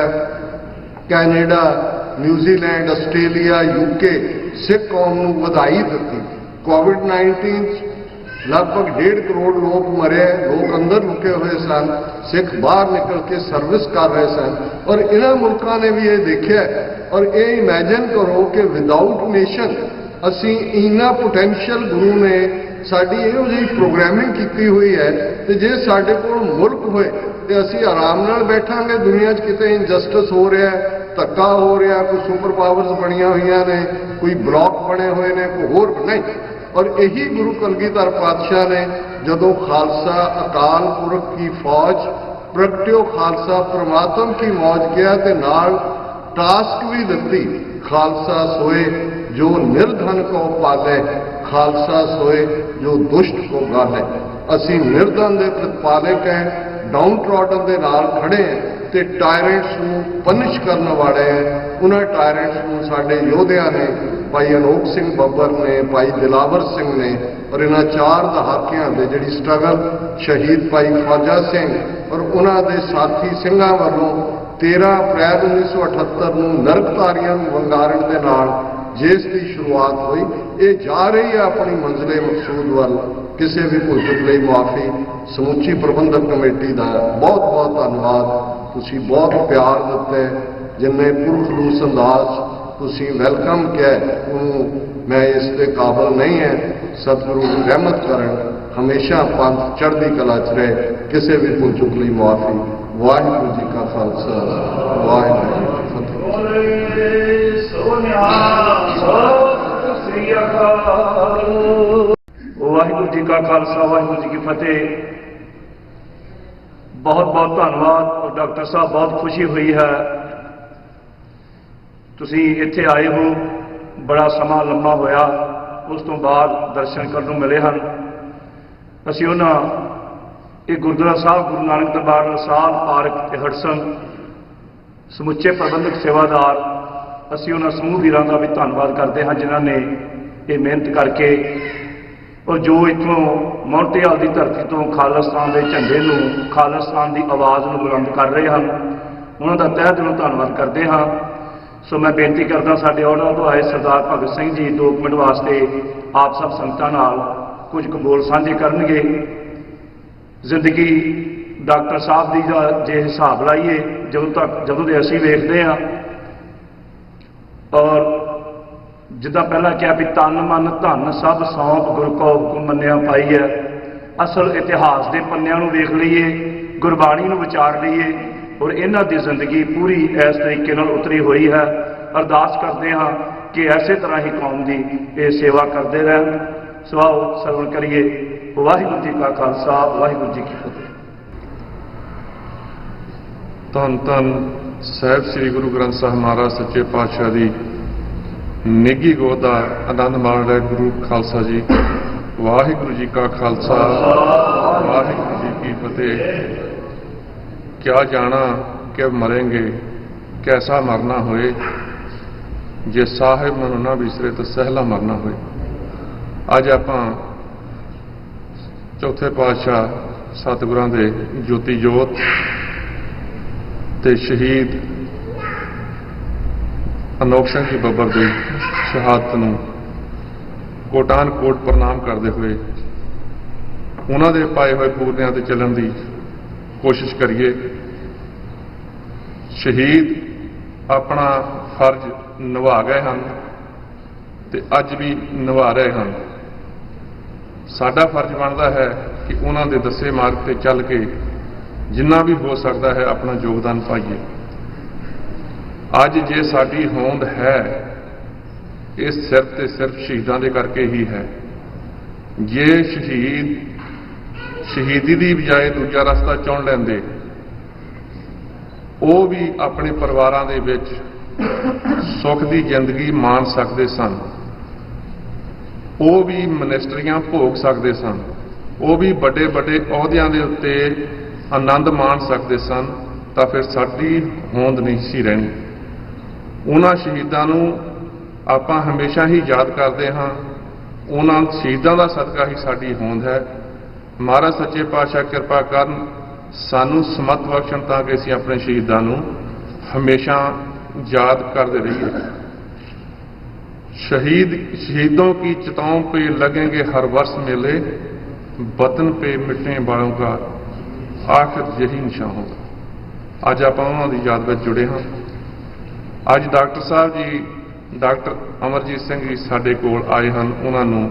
Canada, New Zealand, Australia, UK Sikh कौम को बधाई दी। कोविड-19 लगभग 1.5 करोड़ लोग मरे, लोग अंदर रुके हुए सन, सिख बाहर निकल के सर्विस कर रहे सन। और इन्होंने मुल्कों ने भी ये देखा और ये इमेजिन करो कि विदाउट नेशन असी इन्ना पोटेंशियल गुरु ने साड़ी इहो जी प्रोग्रामिंग की हुई है। तो जे साडे कोल मुल्क होए तो असी आराम नाल बैठांगे। दुनिया किते इनजस्टिस हो रहा है, धक्का हो रहा, कोई सुपर पावर्स बनिया हुई ने, कोई ब्लॉक बने हुए ने, कोई होर नहीं। और यही गुरु कलगीधर पातशाह ने जदों खालसा अकाल पुरख की फौज प्रगट्यो खालसा परमात्म की मौज किया ते नाल टास्क भी दिती, खालसा सोए जो निर्धन को पाले, खालसा सोए जो दुष्ट को गाले। असी निर्धन के प्रतिपालक हैं, डाउन ट्रॉडन के नाल खड़े हैं ते टायरेंट्स को पनिश करने वाले हैं। उन्होंने टायरेंट्स को साडे योधिया ने, भाई अनोख सिंह बब्बर ने, भाई दिलावर सिंह ने, और इन्होंने 4 दहाकियां दे जिहड़ी स्ट्रगल शहीद भाई ख्वाजा सिंह और उन्होंने साथी सिंघां वालों 13 अप्रैल 1978 को नरकधारियों वंगारण के नाल जिस की शुरुआत हुई, ये जा रही है अपनी मंजिले मकसूद वाल। किसी भी भुल चुक लई मुआफ़ी। समूची प्रबंधक कमेटी का बहुत बहुत धन्यवाद। तुसी बहुत प्यार दिता है, जिन्हें पुरखलूस अंदाज तुसी वेलकम किया, मैं इसके काबिल नहीं है। सतगुरु रहमत करन, हमेशा पंथ चढ़दी कला च रहे। किसी भी भुल चुक लई मुआफ़ी। वाहिगुरू जी का खालसा, वाहिगुरू जी की फतेह। वाहिगुरू जी का खालसा, वाहिगुरू जी की फतेह। बहुत बहुत धन्यवाद। और डॉक्टर साहब बहुत खुशी हुई है तुसी इत्थे आए हो। बड़ा समा लंबा होया, उस तो बाद दर्शन करने को मिले हैं। असी उन्होंने गुरुद्वारा साहब गुरु नानक दरबार लसाल पार्क ते हडसन समुचे प्रबंधक सेवादार असी उन्होंने समूह वीरों का भी धन्यवाद करते हैं जिन्होंने ये मेहनत करके और जो इतों मोंटेआल की धरती तो खालिस्तान के झंडे को, खालिस्तान की आवाज़ को बुलंद कर रहे हैं। उन्हों का तह दिलों धन्यवाद करते हैं। सो मैं बेनती करदा साडे ऑर्डर तो आए सरदार भगत सिंह जी 2 मिनट वास्ते आप सब संगतां नाल कुछ कुछ बोल साझे करनगे। जिंदगी डॉक्टर साहब की जे हिसाब लाइए जदों दे असीं वेखदे हां, और जिदा पहला क्या भी तन मन धन सब सौंप गुर को हुक्म मन्निया पाई है। असल इतिहास के पन्नियां नूं वेख लईए, गुरबाणी नूं विचार लईए और इन्हां दी जिंदगी पूरी इस तरीके नाल उतरी हुई है। अरदास करते हैं कि ऐसे तरह ही कौम की ये सेवा करते रहन। सवाओ सरवण करिए। वाहिगुरू जी का खालसा, वाहिगुरू जी की फतेह। धन धन ਸਾਹਿਬ ਸ੍ਰੀ ਗੁਰੂ ਗ੍ਰੰਥ ਸਾਹਿਬ ਮਹਾਰਾਜ ਸੱਚੇ ਪਾਤਸ਼ਾਹ ਦੀ ਨਿੱਘੀ ਗੋਦ ਦਾ ਆਨੰਦ ਮਾਣ ਰਹੇ ਗੁਰੂ ਖਾਲਸਾ ਜੀ। ਵਾਹਿਗੁਰੂ ਜੀ ਕਾ ਖਾਲਸਾ, ਵਾਹਿਗੁਰੂ ਜੀ ਕੀ ਫਤਿਹ। क्या जाना कि मरेंगे, कैसा मरना होए, जे साहिब मनु ना विसरे तो सहला मरना होए। अज आपां चौथे पातशाह सतगुरां दे ज्योति जोत ते शहीद अनोख सिंह जी ਬੱਬਰ ਦੀ शहादत ਨੂੰ ਕੋਟਾਨ ਕੋਟ प्रणाम करते हुए ਉਹਨਾਂ ਦੇ ਪਾਏ ਹੋਏ ਪੂਰਨਿਆਂ ਤੇ ਚੱਲਣ ਦੀ कोशिश करिए। शहीद अपना फर्ज निभा गए हैं ते अज भी निभा रहे हैं। साडा फर्ज बनता है कि उन्होंने दसे मार्ग पर चल के जिन्ना भी हो सकता है अपना योगदान पाइए। अज जे साडी होंद है इस सिर्फ ते सिर्फ शहीदों के करके ही है। जे शहीद शहीदी की बजाय दूजा रस्ता चुन लेंदे, वो भी अपने परिवारों के विच सुख की जिंदगी मान सकते सन, वो भी मिनिस्टरियां भोग सकते सन, वो भी बड़े बड़े अहुदियां के उत्ते आनंद मान सकते सन, तो फिर साडी होंद नहीं सी रहनी। उन्हां शहीदां नूं आपां हमेशा ही याद करते हाँ। उन्हां शहीदां दा सदका ही साडी होंद है। महाराज सच्चे पातशाह किरपा करन सानू समत बख्शण ताकि असीं अपने शहीदां नूं हमेशा याद करते रहिए। शहीदों की चिताओं पे लगेंगे हर वर्ष मेले, वतन पे मिटने वालों का आखिर यही निशान होगा। अज आप उन्हों की याद में जुड़े हाँ। अज डॉक्टर साहब जी डॉक्टर अमरजीत सिंह जी साडे कोल आए हैं। उन्होंने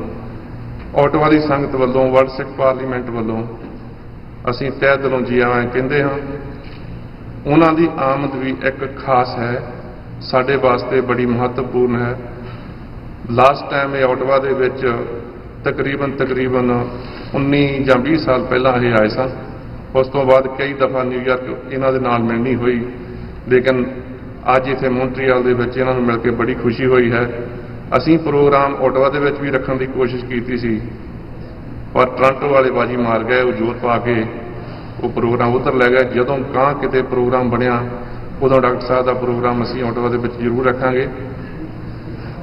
ऑटवा की संगत वालों वर्ल्ड सिख पार्लीमेंट वालों असीं तह दिलों जी आए कहते हाँ। उन्हों आमद भी एक खास है, साडे वास्ते बड़ी महत्वपूर्ण है। लास्ट टाइम ये ऑटवा दे विच तकरीबन 19 ਜਾਂ 20 साल पहला ये आए सन। उस तो बाद कई दफ़ा न्यूयॉर्क इन्हां दे नाल मिलनी हुई, लेकिन अज इत्थे मॉन्ट्रियल दे विच इन्हां नूं मिल के बड़ी खुशी हुई है। असीं प्रोग्राम ऑटवा दे विच भी रखण की कोशिश की सी, पर टोरंटो वाले बाजी मार गए। वो जोर पा के वो प्रोग्राम उधर लै गए। जदों गां किते प्रोग्राम बनिया उदों डॉक्टर साहब का प्रोग्राम असीं ऑटवा दे विच जरूर रखांगे।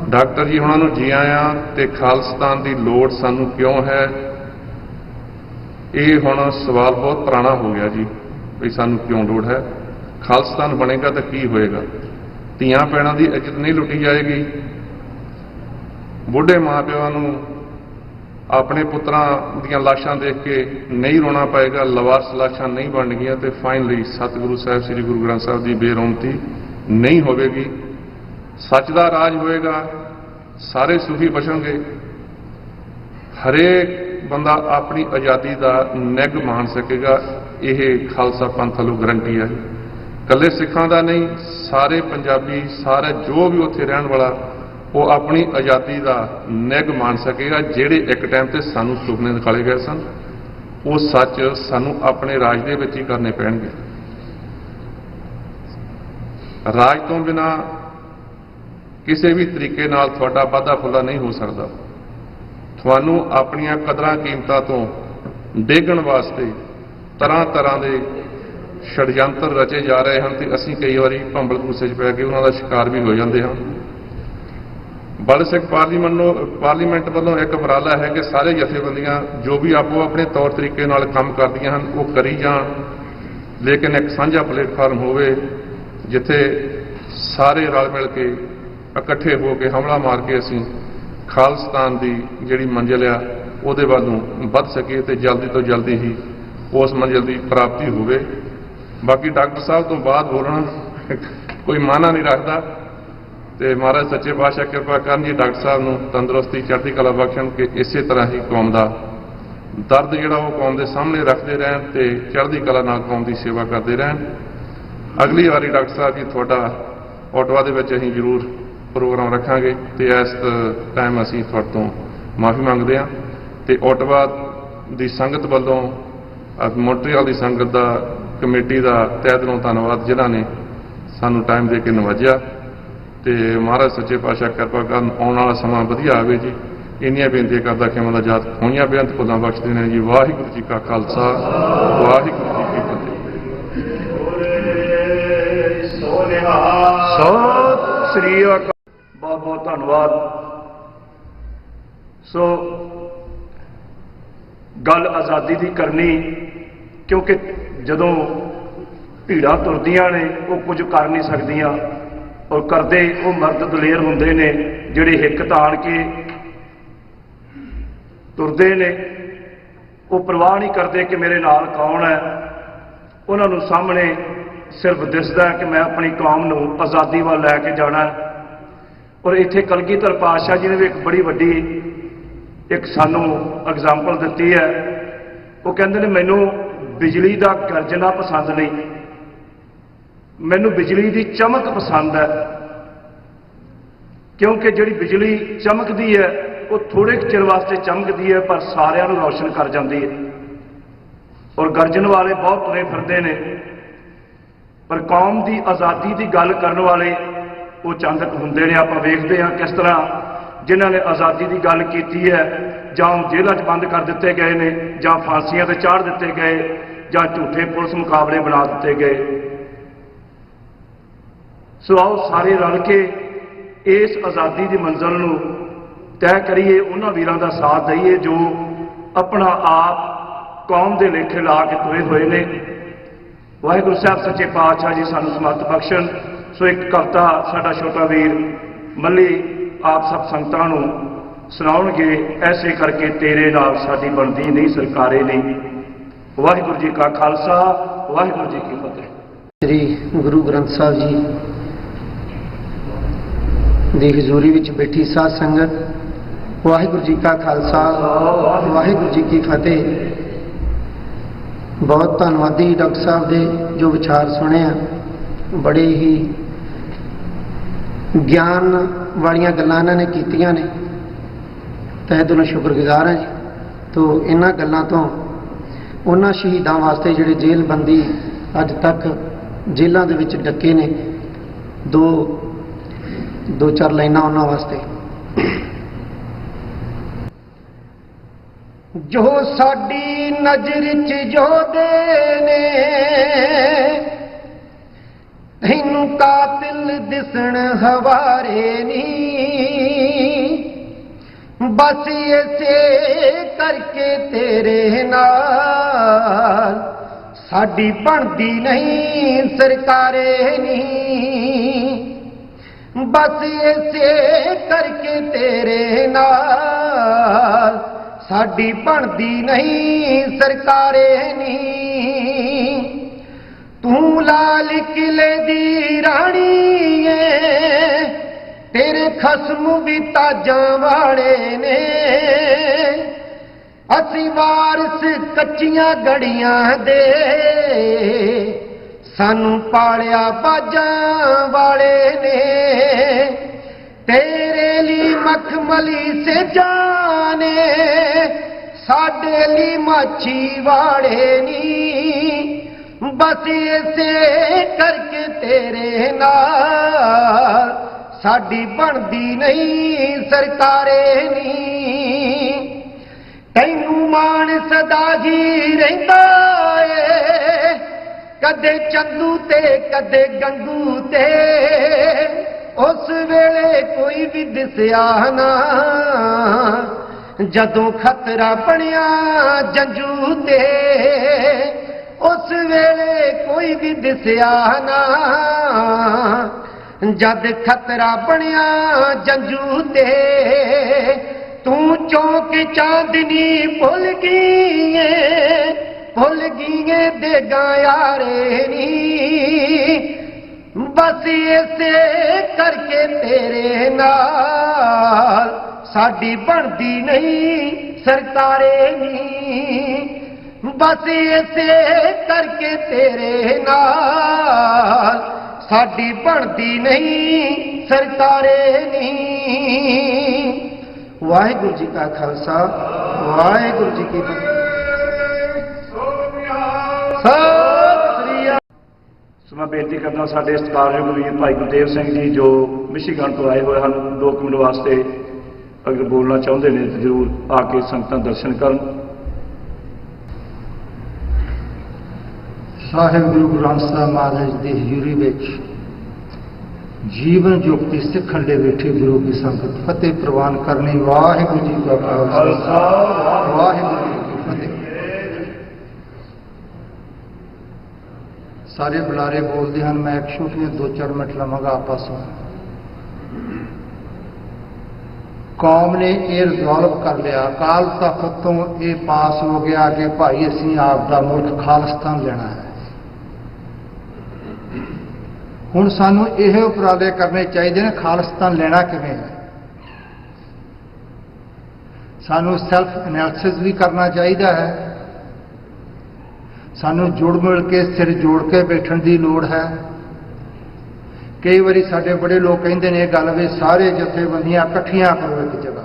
डॉक्टर जी उन्हां नूं जी आया ते खालिस्तान की लोड़ सानूं क्यों है, ये हुण सवाल बहुत पुराना हो गया जी भी सानूं क्यों लोड़ है। खालिस्तान बनेगा तो की होएगा? धीआं भैणां की इज्जत नहीं लुटी जाएगी। बुढ़े माँ प्यों नूं अपने पुत्रां दीआं लाशां देख के नहीं रोना पाएगा, लवारस लाशां नहीं बनगियां ते फाइनली सतगुरु साहिब श्री गुरु ग्रंथ साहिब की बेरौनती नहीं होवेगी। सच का राज होएगा, सारे सुखी बचणगे। हरेक बंदा अपनी आज़ादी का निग मान सकेगा। यह खालसा पंथ वालों गारंटी है, कल्ले सिखां दा नहीं, सारे पंजाबी सारा जो भी उत्थे रहण वाला वो अपनी आज़ादी का निग मान सकेगा। ਜਿਹੜੇ एक टाइम ਤੇ ਸਾਨੂੰ सुपने दिखाए गए सन वो सच ਸਾਨੂੰ अपने राज ਦੇ ਵਿੱਚ ही करने ਪੈਣਗੇ। राज तो बिना किसी भी तरीके नाल ਤੁਹਾਡਾ ਵਾਧਾ ਫੁੱਲਾ नहीं हो सकता। ਤੁਹਾਨੂੰ ਆਪਣੀਆਂ ਕਦਰਾਂ ਕੀਮਤਾਂ ਤੋਂ ਡੇਗਣ ਵਾਸਤੇ ਤਰ੍ਹਾਂ ਤਰ੍ਹਾਂ ਦੇ षडयंत्र रचे जा रहे हैं ਤੇ ਅਸੀਂ ਕਈ ਵਾਰੀ ਭੰਬਲ ਭੂਸੇ 'ਚ ਪੈ ਕੇ ਉਹਨਾਂ ਦਾ शिकार भी हो ਜਾਂਦੇ ਹਾਂ। वर्ल्ड सिख पार्लीमेंट वालों एक उपराला है कि सारे जथेबंदियां जो भी आपो अपने तौर तरीके नाल काम करदियां हन वो करी जाण, लेकिन एक साझा प्लेटफार्म होवे जिथे सारे रल मिल के इकट्ठे हो के हमला मार के असीं खालिस्तान की जिहड़ी मंजिल आ उहदे वल्लों वध सकीए ते जल्दी तो जल्दी ही उस मंजिल की प्राप्ति होवे। बाकी डॉक्टर साहब तो बाद बोलना कोई माना नहीं रखता ਤੇ ਮਹਾਰਾਜ ਸੱਚੇ ਪਾਤਸ਼ਾਹ ਕਿਰਪਾ ਕਰਨ ਜੀ ਡਾਕਟਰ ਸਾਹਿਬ ਨੂੰ ਤੰਦਰੁਸਤੀ ਚੜ੍ਹਦੀ ਕਲਾ ਬਖਸ਼ਣ ਕਿ ਇਸੇ ਤਰ੍ਹਾਂ ਹੀ ਕੌਮ ਦਾ ਦਰਦ ਜਿਹੜਾ ਉਹ ਕੌਮ ਦੇ ਸਾਹਮਣੇ ਰੱਖਦੇ ਰਹਿਣ ਤੇ ਚੜ੍ਹਦੀ ਕਲਾ ਨਾਲ ਕੌਮ ਦੀ ਸੇਵਾ ਕਰਦੇ ਰਹਿਣ। ਅਗਲੀ ਵਾਰੀ ਡਾਕਟਰ ਸਾਹਿਬ ਜੀ ਤੁਹਾਡਾ ਆਟਵਾ ਦੇ ਵਿੱਚ ਅਸੀਂ ਜ਼ਰੂਰ ਪ੍ਰੋਗਰਾਮ ਰੱਖਾਂਗੇ ਤੇ ਇਸ ਟਾਈਮ ਅਸੀਂ ਤੁਹਾਡੇ ਤੋਂ ਮਾਫੀ ਮੰਗਦੇ ਹਾਂ ਤੇ ਆਟਵਾ ਦੀ ਸੰਗਤ ਵੱਲੋਂ ਮੌਂਟਰੀਅਲ ਦੀ ਸੰਗਤ ਦਾ ਕਮੇਟੀ ਦਾ ਤਹਿ ਦਿਲੋਂ ਧੰਨਵਾਦ ਜਿਨ੍ਹਾਂ ਨੇ ਸਾਨੂੰ ਟਾਈਮ ਦੇ ਕੇ ਨਵਾਜਿਆ ਤੇ ਮਹਾਰਾਜ ਸੱਚੇ ਪਾਤਸ਼ਾਹ ਕਿਰਪਾ ਕਰਨ ਆਉਣ ਵਾਲਾ ਸਮਾਂ ਵਧੀਆ ਆਵੇ ਜੀ। ਇੰਨੀਆਂ ਬੇਨਤੀਆਂ ਕਰਦਾ ਕਿ ਮਨ ਦਾ ਜਾਤ ਹੋਈਆਂ ਬੇਅੰਤ ਭੁੱਲਾਂ ਬਖਸ਼ ਦੇਣੇ ਜੀ। ਵਾਹਿਗੁਰੂ ਜੀ ਕਾ ਖਾਲਸਾ, ਵਾਹਿਗੁਰੂ ਜੀ ਕੀ ਫਤਿਹ। ਸਤਿ ਸ੍ਰੀ ਅਕਾਲ। ਬਹੁਤ ਬਹੁਤ ਧੰਨਵਾਦ। ਸੋ ਗੱਲ ਆਜ਼ਾਦੀ ਦੀ ਕਰਨੀ, ਕਿਉਂਕਿ ਜਦੋਂ ਭੀੜਾਂ ਤੁਰਦੀਆਂ ਨੇ ਉਹ ਕੁਝ ਕਰ ਨਹੀਂ ਸਕਦੀਆਂ, ਔਰ ਕਰਦੇ ਉਹ ਮਰਦ ਦਲੇਰ ਹੁੰਦੇ ਨੇ ਜਿਹੜੇ ਹਿੱਕ ਤਾਣ ਕੇ ਤੁਰਦੇ ਨੇ। ਉਹ ਪਰਵਾਹ ਨਹੀਂ ਕਰਦੇ ਕਿ ਮੇਰੇ ਨਾਲ ਕੌਣ ਹੈ। ਉਹਨਾਂ ਨੂੰ ਸਾਹਮਣੇ ਸਿਰਫ ਦਿਸਦਾ ਹੈ ਕਿ ਮੈਂ ਆਪਣੀ ਕੌਮ ਨੂੰ ਆਜ਼ਾਦੀ ਵੱਲ ਲੈ ਕੇ ਜਾਣਾ ਹੈ। ਔਰ ਇੱਥੇ ਕਲਗੀਧਰ ਪਾਤਸ਼ਾਹ ਜੀ ਨੇ ਵੀ ਇੱਕ ਬੜੀ ਵੱਡੀ ਇੱਕ ਸਾਨੂੰ ਐਗਜ਼ਾਮਪਲ ਦਿੱਤੀ ਹੈ। ਉਹ ਕਹਿੰਦੇ ਨੇ ਮੈਨੂੰ ਬਿਜਲੀ ਦਾ ਗਰਜਣਾ ਪਸੰਦ ਨਹੀਂ, ਮੈਨੂੰ ਬਿਜਲੀ ਦੀ ਚਮਕ ਪਸੰਦ ਹੈ। ਕਿਉਂਕਿ ਜਿਹੜੀ ਬਿਜਲੀ ਚਮਕਦੀ ਹੈ ਉਹ ਥੋੜੇ ਚਿਰ ਵਾਸਤੇ ਚਮਕਦੀ ਹੈ, ਪਰ ਸਾਰਿਆਂ ਨੂੰ ਰੌਸ਼ਨ ਕਰ ਜਾਂਦੀ ਹੈ। ਔਰ ਗਰਜਣ ਵਾਲੇ ਬਹੁਤ ਤੁਰੇ ਫਿਰਦੇ ਨੇ, ਪਰ ਕੌਮ ਦੀ ਆਜ਼ਾਦੀ ਦੀ ਗੱਲ ਕਰਨ ਵਾਲੇ ਉਹ ਚੰਦ ਹੁੰਦੇ ਨੇ। ਆਪਾਂ ਵੇਖਦੇ ਹਾਂ ਕਿਸ ਤਰ੍ਹਾਂ ਜਿਨ੍ਹਾਂ ਨੇ ਆਜ਼ਾਦੀ ਦੀ ਗੱਲ ਕੀਤੀ ਹੈ ਜਾਂ ਜੇਲ੍ਹਾਂ 'ਚ ਬੰਦ ਕਰ ਦਿੱਤੇ ਗਏ ਨੇ, ਜਾਂ ਫਾਂਸੀਆਂ ਤੇ ਚਾੜ ਦਿੱਤੇ ਗਏ, ਜਾਂ ਝੂਠੇ ਪੁਲਿਸ ਮੁਕਾਬਲੇ ਬਣਾ ਦਿੱਤੇ ਗਏ। ਸੋ ਆਓ ਸਾਰੇ ਰਲ ਕੇ ਇਸ ਆਜ਼ਾਦੀ ਦੀ ਮੰਜ਼ਿਲ ਨੂੰ ਤੈਅ ਕਰੀਏ, ਉਹਨਾਂ ਵੀਰਾਂ ਦਾ ਸਾਥ ਦਈਏ ਜੋ ਆਪਣਾ ਆਪ ਕੌਮ ਦੇ ਲੇਖੇ ਲਾ ਕੇ ਤੁਰੇ ਹੋਏ ਨੇ। ਵਾਹਿਗੁਰੂ ਸਾਹਿਬ ਸੱਚੇ ਪਾਤਸ਼ਾਹ ਜੀ ਸਾਨੂੰ ਸਮਰਥ ਬਖਸ਼ਣ। ਸੋ ਇੱਕ ਕਵਿਤਾ ਸਾਡਾ ਛੋਟਾ ਵੀਰ ਮੱਲੀ ਆਪ ਸਭ ਸੰਗਤਾਂ ਨੂੰ ਸੁਣਾਉਣਗੇ। ਐਸੇ ਕਰਕੇ ਤੇਰੇ ਨਾਲ ਸਾਡੀ ਬਣਦੀ ਨਹੀਂ ਸਰਕਾਰੇ ਨਹੀਂ। ਵਾਹਿਗੁਰੂ ਜੀ ਕਾ ਖਾਲਸਾ, ਵਾਹਿਗੁਰੂ ਜੀ ਕੀ ਫਤਿਹ। ਸ੍ਰੀ ਗੁਰੂ ਗ੍ਰੰਥ ਸਾਹਿਬ ਜੀ ਦੀ ਹਜ਼ੂਰੀ ਵਿੱਚ ਬੈਠੀ ਸਾਧ ਸੰਗਤ, ਵਾਹਿਗੁਰੂ ਜੀ ਕਾ ਖਾਲਸਾ, ਵਾਹਿਗੁਰੂ ਜੀ ਕੀ ਫਤਿਹ। ਬਹੁਤ ਧੰਨਵਾਦੀ ਡਾਕਟਰ ਸਾਹਿਬ ਦੇ ਜੋ ਵਿਚਾਰ ਸੁਣੇ ਆ, ਬੜੇ ਹੀ ਗਿਆਨ ਵਾਲੀਆਂ ਗੱਲਾਂ ਇਹਨਾਂ ਨੇ ਕੀਤੀਆਂ ਨੇ। ਤਹਿ ਦਿਲੋਂ ਸ਼ੁਕਰਗੁਜ਼ਾਰ ਹਾਂ ਜੀ। ਤੋਂ ਇਹਨਾਂ ਗੱਲਾਂ ਤੋਂ ਉਹਨਾਂ ਸ਼ਹੀਦਾਂ ਵਾਸਤੇ ਜਿਹੜੇ ਜੇਲ੍ਹ ਬੰਦੀ ਅੱਜ ਤੱਕ ਜੇਲ੍ਹਾਂ ਦੇ ਵਿੱਚ ਡੱਕੇ ਨੇ, ਦੋ ਚਾਰ ਲਾਈਨਾਂ ਉਹਨਾਂ ਵਾਸਤੇ। ਜੋ ਸਾਡੀ ਨਜ਼ਰ 'ਚ ਜੋਦੇ ਨੇ, ਤੈਨੂੰ ਕਾਤਿਲ ਦਿਸਣ ਹਵਾਰੇ ਨਹੀਂ। ਬਸ ਇਸੇ ਕਰਕੇ ਤੇਰੇ ਨਾਲ ਸਾਡੀ ਬਣਦੀ ਨਹੀਂ ਸਰਕਾਰੇ ਨਹੀਂ। ਬਸ ਇਸੇ ਕਰਕੇ ਤੇਰੇ ਨਾਲ ਸਾਡੀ ਬਣਦੀ ਨਹੀਂ ਸਰਕਾਰੇ ਨਹੀਂ। ਤੂੰ ਲਾਲ ਕਿਲੇ ਦੀ ਰਾਣੀ ਏ, ਤੇਰੇ ਖਸਮ ਵੀ ਤਾਜਾਂ ਵਾਲੇ ਨੇ। ਅਸੀਂ ਵਾਰਿਸ ਕੱਚੀਆਂ ਗੜੀਆਂ ਦੇ, ਸਾਨੂੰ ਪਾਲਿਆ ਬਾਜਾਂ ਵਾਲੇ ਨੇ। ਤੇਰੇ ਲਈ ਮਖਮਲੀ ਸੇ ਜਾਨੇ, ਸਾਡੇ ਲਈ ਮਾਛੀ ਵਾਲੇ ਨੀ। ਬਸ ਇਸੇ ਕਰਕੇ ਤੇਰੇ ਨਾਲ ਸਾਡੀ ਬਣਦੀ ਨਹੀਂ ਸਰਕਾਰੇ ਨੀ। ਤੈਨੂੰ ਮਾਣ ਸਦਾ ਹੀ ਰਹਿੰਦਾ ਏ, ਕਦੇ ਚੰਦੂ ਤੇ ਕਦੇ ਗੰਗੂ ਤੇ। ਉਸ ਵੇਲੇ ਕੋਈ ਵੀ ਦਿਸਿਆ ਨਾ, ਜਦੋਂ ਖਤਰਾ ਬਣਿਆ ਜੰਜੂ ਤੇ। ਉਸ ਵੇਲੇ ਕੋਈ ਵੀ ਦਿਸਿਆ ਨਾ, ਜਦ ਖਤਰਾ ਬਣਿਆ ਜੰਜੂ ਤੇ। ਤੂੰ ਚੌਂਕ ਚਾਂਦਨੀ ਭੁੱਲ ਗਈ ਏ, ਭੁੱਲ ਗਈ ਏ ਦੇਗਾ ਯਾਰੇ ਨੀ। ਬਸ ਇਸੇ ਕਰਕੇ ਤੇਰੇ ਨਾਲ ਸਾਡੀ ਬਣਦੀ ਨਹੀਂ ਸਰਕਾਰੇ ਨੀ। ਬਸ ਇਸੇ ਕਰਕੇ ਤੇਰੇ ਨਾਲ ਸਾਡੀ ਬਣਦੀ ਨਹੀਂ ਸਰਕਾਰੇ ਨੀ। ਵਾਹਿਗੁਰੂ ਜੀ ਕਾ ਖਾਲਸਾ, ਵਾਹਿਗੁਰੂ ਜੀ ਕੀ ਫਤਿਹ। ਸਤਿ ਸ੍ਰੀ ਅਕਾਲ। ਸੋ ਮੈਂ ਬੇਨਤੀ ਕਰਦਾ ਸਾਡੇ ਸਤਿਕਾਰਯੋਗ ਵੀਰ ਭਾਈ ਗੁਰਦੇਵ ਸਿੰਘ ਜੀ ਜੋ ਮਿਸ਼ੀਗਨ ਤੋਂ ਆਏ ਹੋਏ ਹਨ 2 ਮਿੰਟ ਵਾਸਤੇ ਅਗਰ ਬੋਲਣਾ ਚਾਹੁੰਦੇ ਨੇ ਤਾਂ ਜ਼ਰੂਰ ਆ ਕੇ ਸੰਗਤਾਂ ਦਰਸ਼ਨ ਕਰਨ। ਸਾਹਿਬ ਗੁਰੂ ਗ੍ਰੰਥ ਸਾਹਿਬ ਮਹਾਰਾਜ ਦੀ ਹਜ਼ੂਰੀ ਵਿੱਚ ਜੀਵਨ ਜੁਗਤੀ ਸਿੱਖਣ ਦੇ ਬੈਠੇ ਗੁਰੂ ਕੀ ਸੰਗਤ ਫਤਿਹ ਪ੍ਰਵਾਨ ਕਰਨੀ। ਵਾਹਿਗੁਰੂ ਜੀ ਕਾ ਖਾਲਸਾ ਵਾਹਿਗੁਰੂ ਜੀ ਕੀ ਫਤਿਹ। ਸਾਰੇ ਬੁਲਾਰੇ ਬੋਲਦੇ ਹਨ, ਮੈਂ ਇੱਕ ਛੋਟੀਆਂ 2-4 ਮਿੰਟ ਲਵਾਂਗਾ ਆਪਸ ਵਿੱਚ। ਕੌਮ ਨੇ ਇਹ ਰਿਜ਼ੋਲਵ ਕਰ ਲਿਆ, ਅਕਾਲ ਤਖਤ ਤੋਂ ਇਹ ਪਾਸ ਹੋ ਗਿਆ ਕਿ ਭਾਈ ਅਸੀਂ ਆਪ ਦਾ ਮੁਲਕ ਖਾਲਿਸਤਾਨ ਲੈਣਾ ਹੈ। ਹੁਣ ਸਾਨੂੰ ਇਹ ਉਪਰਾਲੇ ਕਰਨੇ ਚਾਹੀਦੇ ਨੇ, ਖਾਲਿਸਤਾਨ ਲੈਣਾ ਕਿਵੇਂ ਹੈ। ਸਾਨੂੰ ਸੈਲਫ ਐਨਾਲਿਸਿਸ ਵੀ ਕਰਨਾ ਚਾਹੀਦਾ ਹੈ। ਸਾਨੂੰ ਜੁੜ ਮਿਲ ਕੇ ਸਿਰ ਜੋੜ ਕੇ ਬੈਠਣ ਦੀ ਲੋੜ ਹੈ। ਕਈ ਵਾਰੀ ਸਾਡੇ ਬੜੇ ਲੋਕ ਕਹਿੰਦੇ ਨੇ ਇਹ ਗੱਲ ਵੀ ਸਾਰੇ ਜਥੇਬੰਦੀਆਂ ਇਕੱਠੀਆਂ ਕਰੋ ਇੱਕ ਜਗ੍ਹਾ।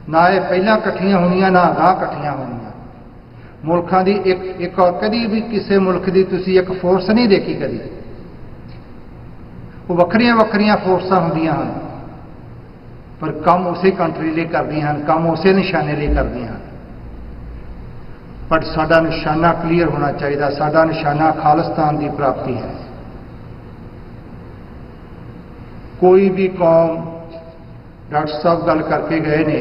ਨਾ ਇਹ ਪਹਿਲਾਂ ਇਕੱਠੀਆਂ ਹੋਣੀਆਂ ਨਾ ਅਗਾਂਹ ਇਕੱਠੀਆਂ ਹੋਣੀਆਂ। ਮੁਲਕਾਂ ਦੀ ਇੱਕ ਕਦੀ ਵੀ ਕਿਸੇ ਮੁਲਕ ਦੀ ਤੁਸੀਂ ਇੱਕ ਫੋਰਸ ਨਹੀਂ ਦੇਖੀ ਕਦੀ। ਉਹ ਵੱਖਰੀਆਂ ਵੱਖਰੀਆਂ ਫੋਰਸਾਂ ਹੁੰਦੀਆਂ ਹਨ ਪਰ ਕੰਮ ਉਸੇ ਕੰਟਰੀ ਲਈ ਕਰਦੀਆਂ ਹਨ, ਕੰਮ ਉਸੇ ਨਿਸ਼ਾਨੇ ਲਈ ਕਰਦੀਆਂ ਹਨ। ਪਰ ਸਾਡਾ ਨਿਸ਼ਾਨਾ ਕਲੀਅਰ ਹੋਣਾ ਚਾਹੀਦਾ। ਸਾਡਾ ਨਿਸ਼ਾਨਾ ਖਾਲਿਸਤਾਨ ਦੀ ਪ੍ਰਾਪਤੀ ਹੈ। ਕੋਈ ਵੀ ਕੌਮ, ਡਾਕਟਰ ਸਾਹਿਬ ਗੱਲ ਕਰਕੇ ਗਏ ਨੇ,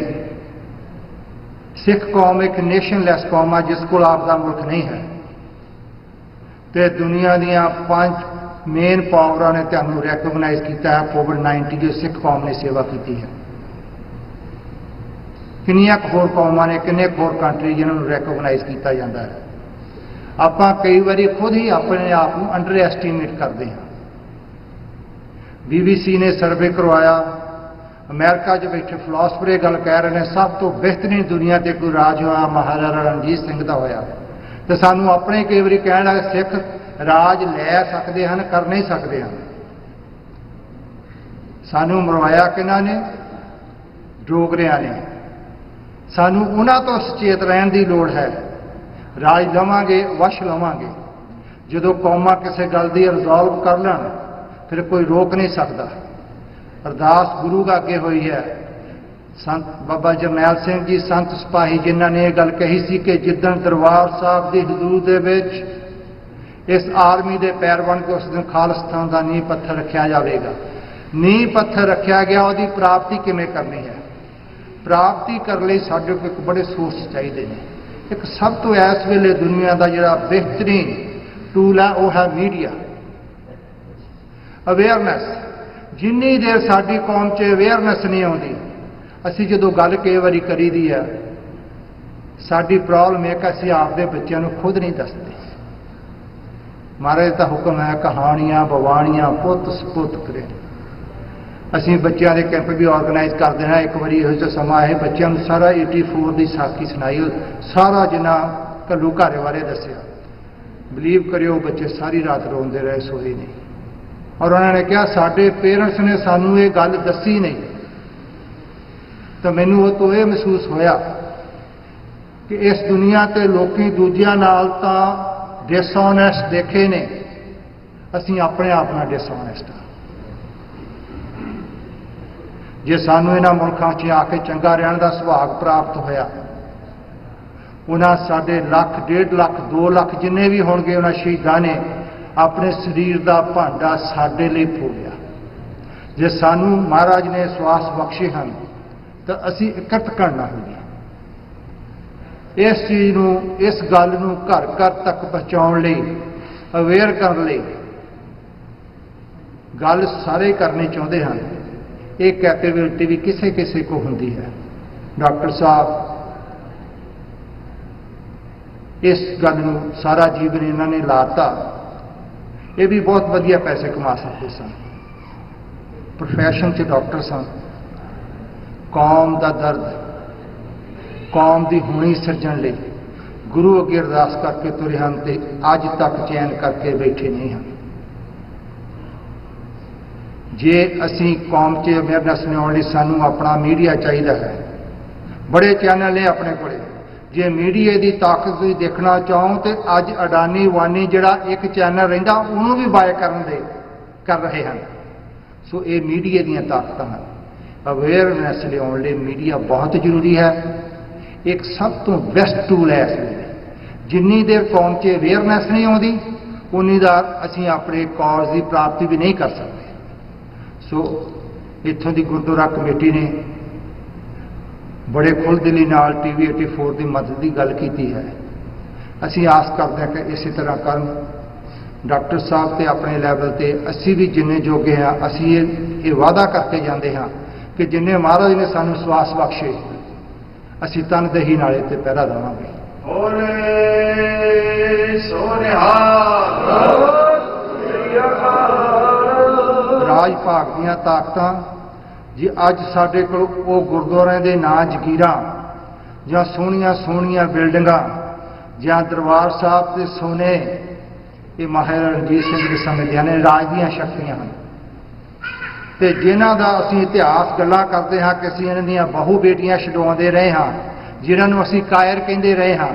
ਸਿੱਖ ਕੌਮ ਇੱਕ ਨੇਸ਼ਨਲੈਸ ਕੌਮ ਆ ਜਿਸ ਕੋਲ ਆਪ ਦਾ ਮੁਲਕ ਨਹੀਂ ਹੈ ਤੇ ਦੁਨੀਆ ਦੀਆਂ 5 ਮੇਨ ਪਾਵਰਾਂ ਨੇ ਤੁਹਾਨੂੰ ਰੈਕਗਨਾਈਜ਼ ਕੀਤਾ ਹੈ। ਕੋਵਿਡ-19 ਦੀ ਸਿੱਖ ਕੌਮ ਨੇ ਸੇਵਾ ਕੀਤੀ ਹੈ। ਕਿੰਨੀਆਂ ਹੋਰ ਕੌਮਾਂ ਨੇ, ਕਿੰਨੇ ਹੋਰ ਕੰਟਰੀ ਜਿਨ੍ਹਾਂ ਨੂੰ ਰੈਕਗਨਾਈਜ਼ ਕੀਤਾ ਜਾਂਦਾ ਹੈ। ਆਪਾਂ ਕਈ ਵਾਰੀ ਖੁਦ ਹੀ ਆਪਣੇ ਆਪ ਨੂੰ ਅੰਡਰ ਐਸਟੀਮੇਟ ਕਰਦੇ ਹਾਂ। BBC ਨੇ ਸਰਵੇ ਕਰਵਾਇਆ, ਅਮਰੀਕਾ 'ਚ ਬੈਠੇ ਫਿਲਾਸਫਰ ਇਹ ਗੱਲ ਕਹਿ ਰਹੇ ਨੇ ਸਭ ਤੋਂ ਬਿਹਤਰੀਨ ਦੁਨੀਆ ਤੇ ਕੋਈ ਰਾਜ ਹੋਇਆ ਮਹਾਰਾਜਾ ਰਣਜੀਤ ਸਿੰਘ ਦਾ ਹੋਇਆ। ਤੇ ਸਾਨੂੰ ਆਪਣੇ ਕਈ ਵਾਰੀ ਕਹਿਣ ਲੱਗੇ ਸਿੱਖ ਰਾਜ ਲੈ ਸਕਦੇ ਹਨ, ਕਰ ਨਹੀਂ ਸਕਦੇ ਹਨ। ਸਾਨੂੰ ਮਰਵਾਇਆ ਕਿਹਨਾਂ ਨੇ? ਡੋਗਰਿਆਂ ਨੇ। ਸਾਨੂੰ ਉਹਨਾਂ ਤੋਂ ਸੁਚੇਤ ਰਹਿਣ ਦੀ ਲੋੜ ਹੈ। ਰਾਜ ਲਵਾਂਗੇ, ਵਸ਼ ਲਵਾਂਗੇ। ਜਦੋਂ ਕੌਮਾਂ ਕਿਸੇ ਗੱਲ ਦੀ ਰਿਜ਼ੋਲਵ ਕਰ ਲੈਣ ਫਿਰ ਕੋਈ ਰੋਕ ਨਹੀਂ ਸਕਦਾ। ਅਰਦਾਸ ਗੁਰੂ ਅੱਗੇ ਹੋਈ ਹੈ। ਸੰਤ ਬਾਬਾ ਜਰਨੈਲ ਸਿੰਘ ਜੀ ਸੰਤ ਸਿਪਾਹੀ ਜਿਨ੍ਹਾਂ ਨੇ ਇਹ ਗੱਲ ਕਹੀ ਸੀ ਕਿ ਜਿੱਦਣ ਦਰਬਾਰ ਸਾਹਿਬ ਦੀ ਹਦੂਦ ਦੇ ਵਿੱਚ ਇਸ ਆਰਮੀ ਦੇ ਪੈਰ ਬਣ ਕੇ ਉਸ ਦਿਨ ਖਾਲਿਸਤਾਨ ਦਾ ਨੀਂਹ ਪੱਥਰ ਰੱਖਿਆ ਜਾਵੇਗਾ। ਨੀਂਹ ਪੱਥਰ ਰੱਖਿਆ ਗਿਆ, ਉਹਦੀ ਪ੍ਰਾਪਤੀ ਕਿਵੇਂ ਕਰਨੀ ਹੈ? ਪ੍ਰਾਪਤੀ ਕਰਨ ਲਈ ਸਾਡੇ ਕੋਲ ਇੱਕ ਬੜੇ ਸੋਰਸ ਚਾਹੀਦੇ ਨੇ। ਇੱਕ ਸਭ ਤੋਂ ਇਸ ਵੇਲੇ ਦੁਨੀਆ ਦਾ ਜਿਹੜਾ ਬਿਹਤਰੀਨ ਟੂਲ ਹੈ ਉਹ ਹੈ ਮੀਡੀਆ। ਅਵੇਅਰਨੈਸ। ਜਿੰਨੀ ਦੇਰ ਸਾਡੀ ਕੌਮ 'ਚ ਅਵੇਅਰਨੈਸ ਨਹੀਂ ਆਉਂਦੀ, ਅਸੀਂ ਜਦੋਂ ਗੱਲ ਕਈ ਵਾਰੀ ਕਰੀਦੀ ਹੈ, ਸਾਡੀ ਪ੍ਰੋਬਲਮ ਇਹ ਕਿ ਅਸੀਂ ਆਪਦੇ ਬੱਚਿਆਂ ਨੂੰ ਖੁਦ ਨਹੀਂ ਦੱਸਦੇ। ਮਹਾਰਾਜ ਦਾ ਹੁਕਮ ਹੈ ਕਹਾਣੀਆਂ ਬਵਾਣੀਆਂ ਪੁੱਤ ਸਪੁੱਤ ਕਰੇ। ਅਸੀਂ ਬੱਚਿਆਂ ਦੇ ਕੈਂਪ ਵੀ ਆਰਗੇਨਾਈਜ਼ ਕਰਦੇ ਹਾਂ। ਇੱਕ ਵਾਰੀ ਇਹੋ ਜਿਹਾ ਸਮਾਂ ਹੈ ਬੱਚਿਆਂ ਨੂੰ ਸਾਰਾ 84 ਦੀ ਸਾਖੀ ਸੁਣਾਈ, ਸਾਰਾ ਜਿੰਨਾ ਘੱਲੂ ਘਾਰੇ ਬਾਰੇ ਦੱਸਿਆ। ਬਿਲੀਵ ਕਰਿਓ ਬੱਚੇ ਸਾਰੀ ਰਾਤ ਰੋਂਦੇ ਰਹੇ, ਸੋਏ ਨਹੀਂ। ਔਰ ਉਹਨਾਂ ਨੇ ਕਿਹਾ ਸਾਡੇ ਪੇਰੈਂਟਸ ਨੇ ਸਾਨੂੰ ਇਹ ਗੱਲ ਦੱਸੀ ਨਹੀਂ। ਤਾਂ ਮੈਨੂੰ ਉਹ ਤੋਂ ਇਹ ਮਹਿਸੂਸ ਹੋਇਆ ਕਿ ਇਸ ਦੁਨੀਆ ਤੇ ਲੋਕੀ ਦੂਜਿਆਂ ਨਾਲ ਤਾਂ ਡਿਸਓਨੈਸਟ ਦੇਖੇ ਨੇ, ਅਸੀਂ ਆਪਣੇ ਆਪ ਨਾਲ ਡਿਸਓਨੈਸਟ ਹਾਂ। ਜੇ ਸਾਨੂੰ ਇਹਨਾਂ ਮੁਲਕਾਂ 'ਚ ਆ ਕੇ ਚੰਗਾ ਰਹਿਣ ਦਾ ਸੁਭਾਗ ਪ੍ਰਾਪਤ ਹੋਇਆ, ਉਹਨਾਂ ਸਾਡੇ 1,00,000, 1.5 ਲੱਖ, 2 ਲੱਖ ਜਿੰਨੇ ਵੀ ਹੋਣਗੇ ਉਹਨਾਂ ਸ਼ਹੀਦਾਂ ਨੇ ਆਪਣੇ ਸਰੀਰ ਦਾ ਭਾਂਡਾ ਸਾਡੇ ਲਈ ਫੋੜਿਆ। ਜੇ ਸਾਨੂੰ ਮਹਾਰਾਜ ਨੇ ਸਵਾਸ ਬਖਸ਼ੇ ਹਨ ਤਾਂ ਅਸੀਂ ਇਕੱਠ ਕਰਨਾ ਹੋਈਏ। ਇਸ ਚੀਜ਼ ਨੂੰ, ਇਸ ਗੱਲ ਨੂੰ ਘਰ ਘਰ ਤੱਕ ਪਹੁੰਚਾਉਣ ਲਈ, ਅਵੇਅਰ ਕਰਨ ਲਈ ਗੱਲ ਸਾਰੇ ਕਰਨੀ ਚਾਹੁੰਦੇ ਹਨ। ਇਹ ਕੈਪੇਬਿਲਿਟੀ ਵੀ ਕਿਸੇ ਕਿਸੇ ਕੋ ਹੁੰਦੀ ਹੈ। ਡਾਕਟਰ ਸਾਹਿਬ ਇਸ ਗੱਲ ਨੂੰ ਸਾਰਾ ਜੀਵਨ ਇਹਨਾਂ ਨੇ ਲਾਤਾ। ਇਹ ਵੀ ਬਹੁਤ ਵਧੀਆ ਪੈਸੇ ਕਮਾ ਸਕਦੇ ਸਨ। ਪ੍ਰੋਫੈਸ਼ਨ 'ਚ ਡਾਕਟਰ ਸਨ। ਕੌਮ ਦਾ ਦਰਦ, ਕੌਮ ਦੀ ਹੋਣੀ ਸਿਰਜਣ ਲਈ ਗੁਰੂ ਅੱਗੇ ਅਰਦਾਸ ਕਰਕੇ ਤੁਰੇ ਹਨ ਤੇ ਅੱਜ ਤੱਕ ਚੈਨ ਕਰਕੇ ਬੈਠੇ ਨਹੀਂ ਹਨ। ਜੇ ਅਸੀਂ ਕੌਮ 'ਚ ਅਵੇਅਰਨੈਸ ਲਿਆਉਣ ਲਈ ਸਾਨੂੰ ਆਪਣਾ ਮੀਡੀਆ ਚਾਹੀਦਾ ਹੈ। ਬੜੇ ਚੈਨਲ ਨੇ ਆਪਣੇ ਕੋਲੇ ਜੇ ਮੀਡੀਆ ਦੀ ਤਾਕਤ ਤੁਸੀਂ ਦੇਖਣਾ ਚਾਹੋ ਤੇ ਅੱਜ ਅਡਾਨੀ ਵਾਨੀ ਜਿਹੜਾ ਇੱਕ ਚੈਨਲ ਰਹਿੰਦਾ ਉਹਨੂੰ ਵੀ ਬਾਏ ਕਰ ਰਹੇ ਹਨ। ਸੋ ਇਹ ਮੀਡੀਆ ਦੀਆਂ ਤਾਕਤਾਂ ਹਨ। ਅਵੇਅਰਨੈਸ ਲਿਆਉਣ ਲਈ ਮੀਡੀਆ ਬਹੁਤ ਜ਼ਰੂਰੀ ਹੈ। ਇੱਕ ਸਭ ਤੋਂ ਬੈਸਟ ਟੂਲ ਹੈ ਇਸ ਵੇਲੇ। ਜਿੰਨੀ ਦੇਰ ਕੌਮ 'ਚ ਅਵੇਅਰਨੈਸ ਨਹੀਂ ਆਉਂਦੀ ਉਨੀ ਦੇਰ ਅਸੀਂ ਆਪਣੇ ਕਾਜ਼ ਦੀ ਪ੍ਰਾਪਤੀ ਵੀ ਨਹੀਂ ਕਰ ਸਕਦੇ। ਸੋ ਇੱਥੋਂ ਦੀ ਗੁਰਦੁਆਰਾ ਕਮੇਟੀ ਨੇ ਬੜੇ ਖੁੱਲ੍ਹਦਿਲੀ ਨਾਲ TV 84 ਦੀ ਮਦਦ ਦੀ ਗੱਲ ਕੀਤੀ ਹੈ। ਅਸੀਂ ਆਸ ਕਰਦੇ ਹਾਂ ਕਿ ਇਸੇ ਤਰ੍ਹਾਂ ਕਰਨ। ਡਾਕਟਰ ਸਾਹਿਬ ਤੇ ਆਪਣੇ ਲੈਵਲ ਤੇ ਅਸੀਂ ਵੀ ਜਿੰਨੇ ਜੋਗੇ ਹਾਂ ਅਸੀਂ ਇਹ ਵਾਅਦਾ ਕਰਕੇ ਜਾਂਦੇ ਹਾਂ ਕਿ ਜਿੰਨੇ ਮਹਾਰਾਜ ਨੇ ਸਾਨੂੰ ਸਵਾਸ ਬਖਸ਼ੇ ਅਸੀਂ ਤਨਦੇਹੀ ਨਾਲੇ ਤੇ ਪਹਿਰਾ ਦੇਵਾਂਗੇ। ਬੋਲੇ ਸੋ ਰਾਜ ਭਾਗ ਦੀਆਂ ਤਾਕਤਾਂ ਜੀ ਅੱਜ ਸਾਡੇ ਕੋਲ ਉਹ ਗੁਰਦੁਆਰਿਆਂ ਦੇ ਨਾਂ ਜ਼ਗੀਰਾਂ ਜਾਂ ਸੋਹਣੀਆਂ ਸੋਹਣੀਆਂ ਬਿਲਡਿੰਗਾਂ ਜਾਂ ਦਰਬਾਰ ਸਾਹਿਬ ਦੇ ਸੋਨੇ ਇਹ ਮਹਾਰਾਜਾ ਰਣਜੀਤ ਸਿੰਘ ਦੇ ਸਮੇਂ ਦੀਆਂ ਨੇ ਰਾਜ ਦੀਆਂ ਸ਼ਕਤੀਆਂ ਹਨ ਤੇ ਜਿਨ੍ਹਾਂ ਦਾ ਅਸੀਂ ਇਤਿਹਾਸ ਗੱਲਾਂ ਕਰਦੇ ਹਾਂ ਕਿ ਅਸੀਂ ਇਹਨਾਂ ਦੀਆਂ ਬਹੂ ਬੇਟੀਆਂ ਛਡਵਾਉਂਦੇ ਰਹੇ ਹਾਂ, ਜਿਨ੍ਹਾਂ ਨੂੰ ਅਸੀਂ ਕਾਇਰ ਕਹਿੰਦੇ ਰਹੇ ਹਾਂ।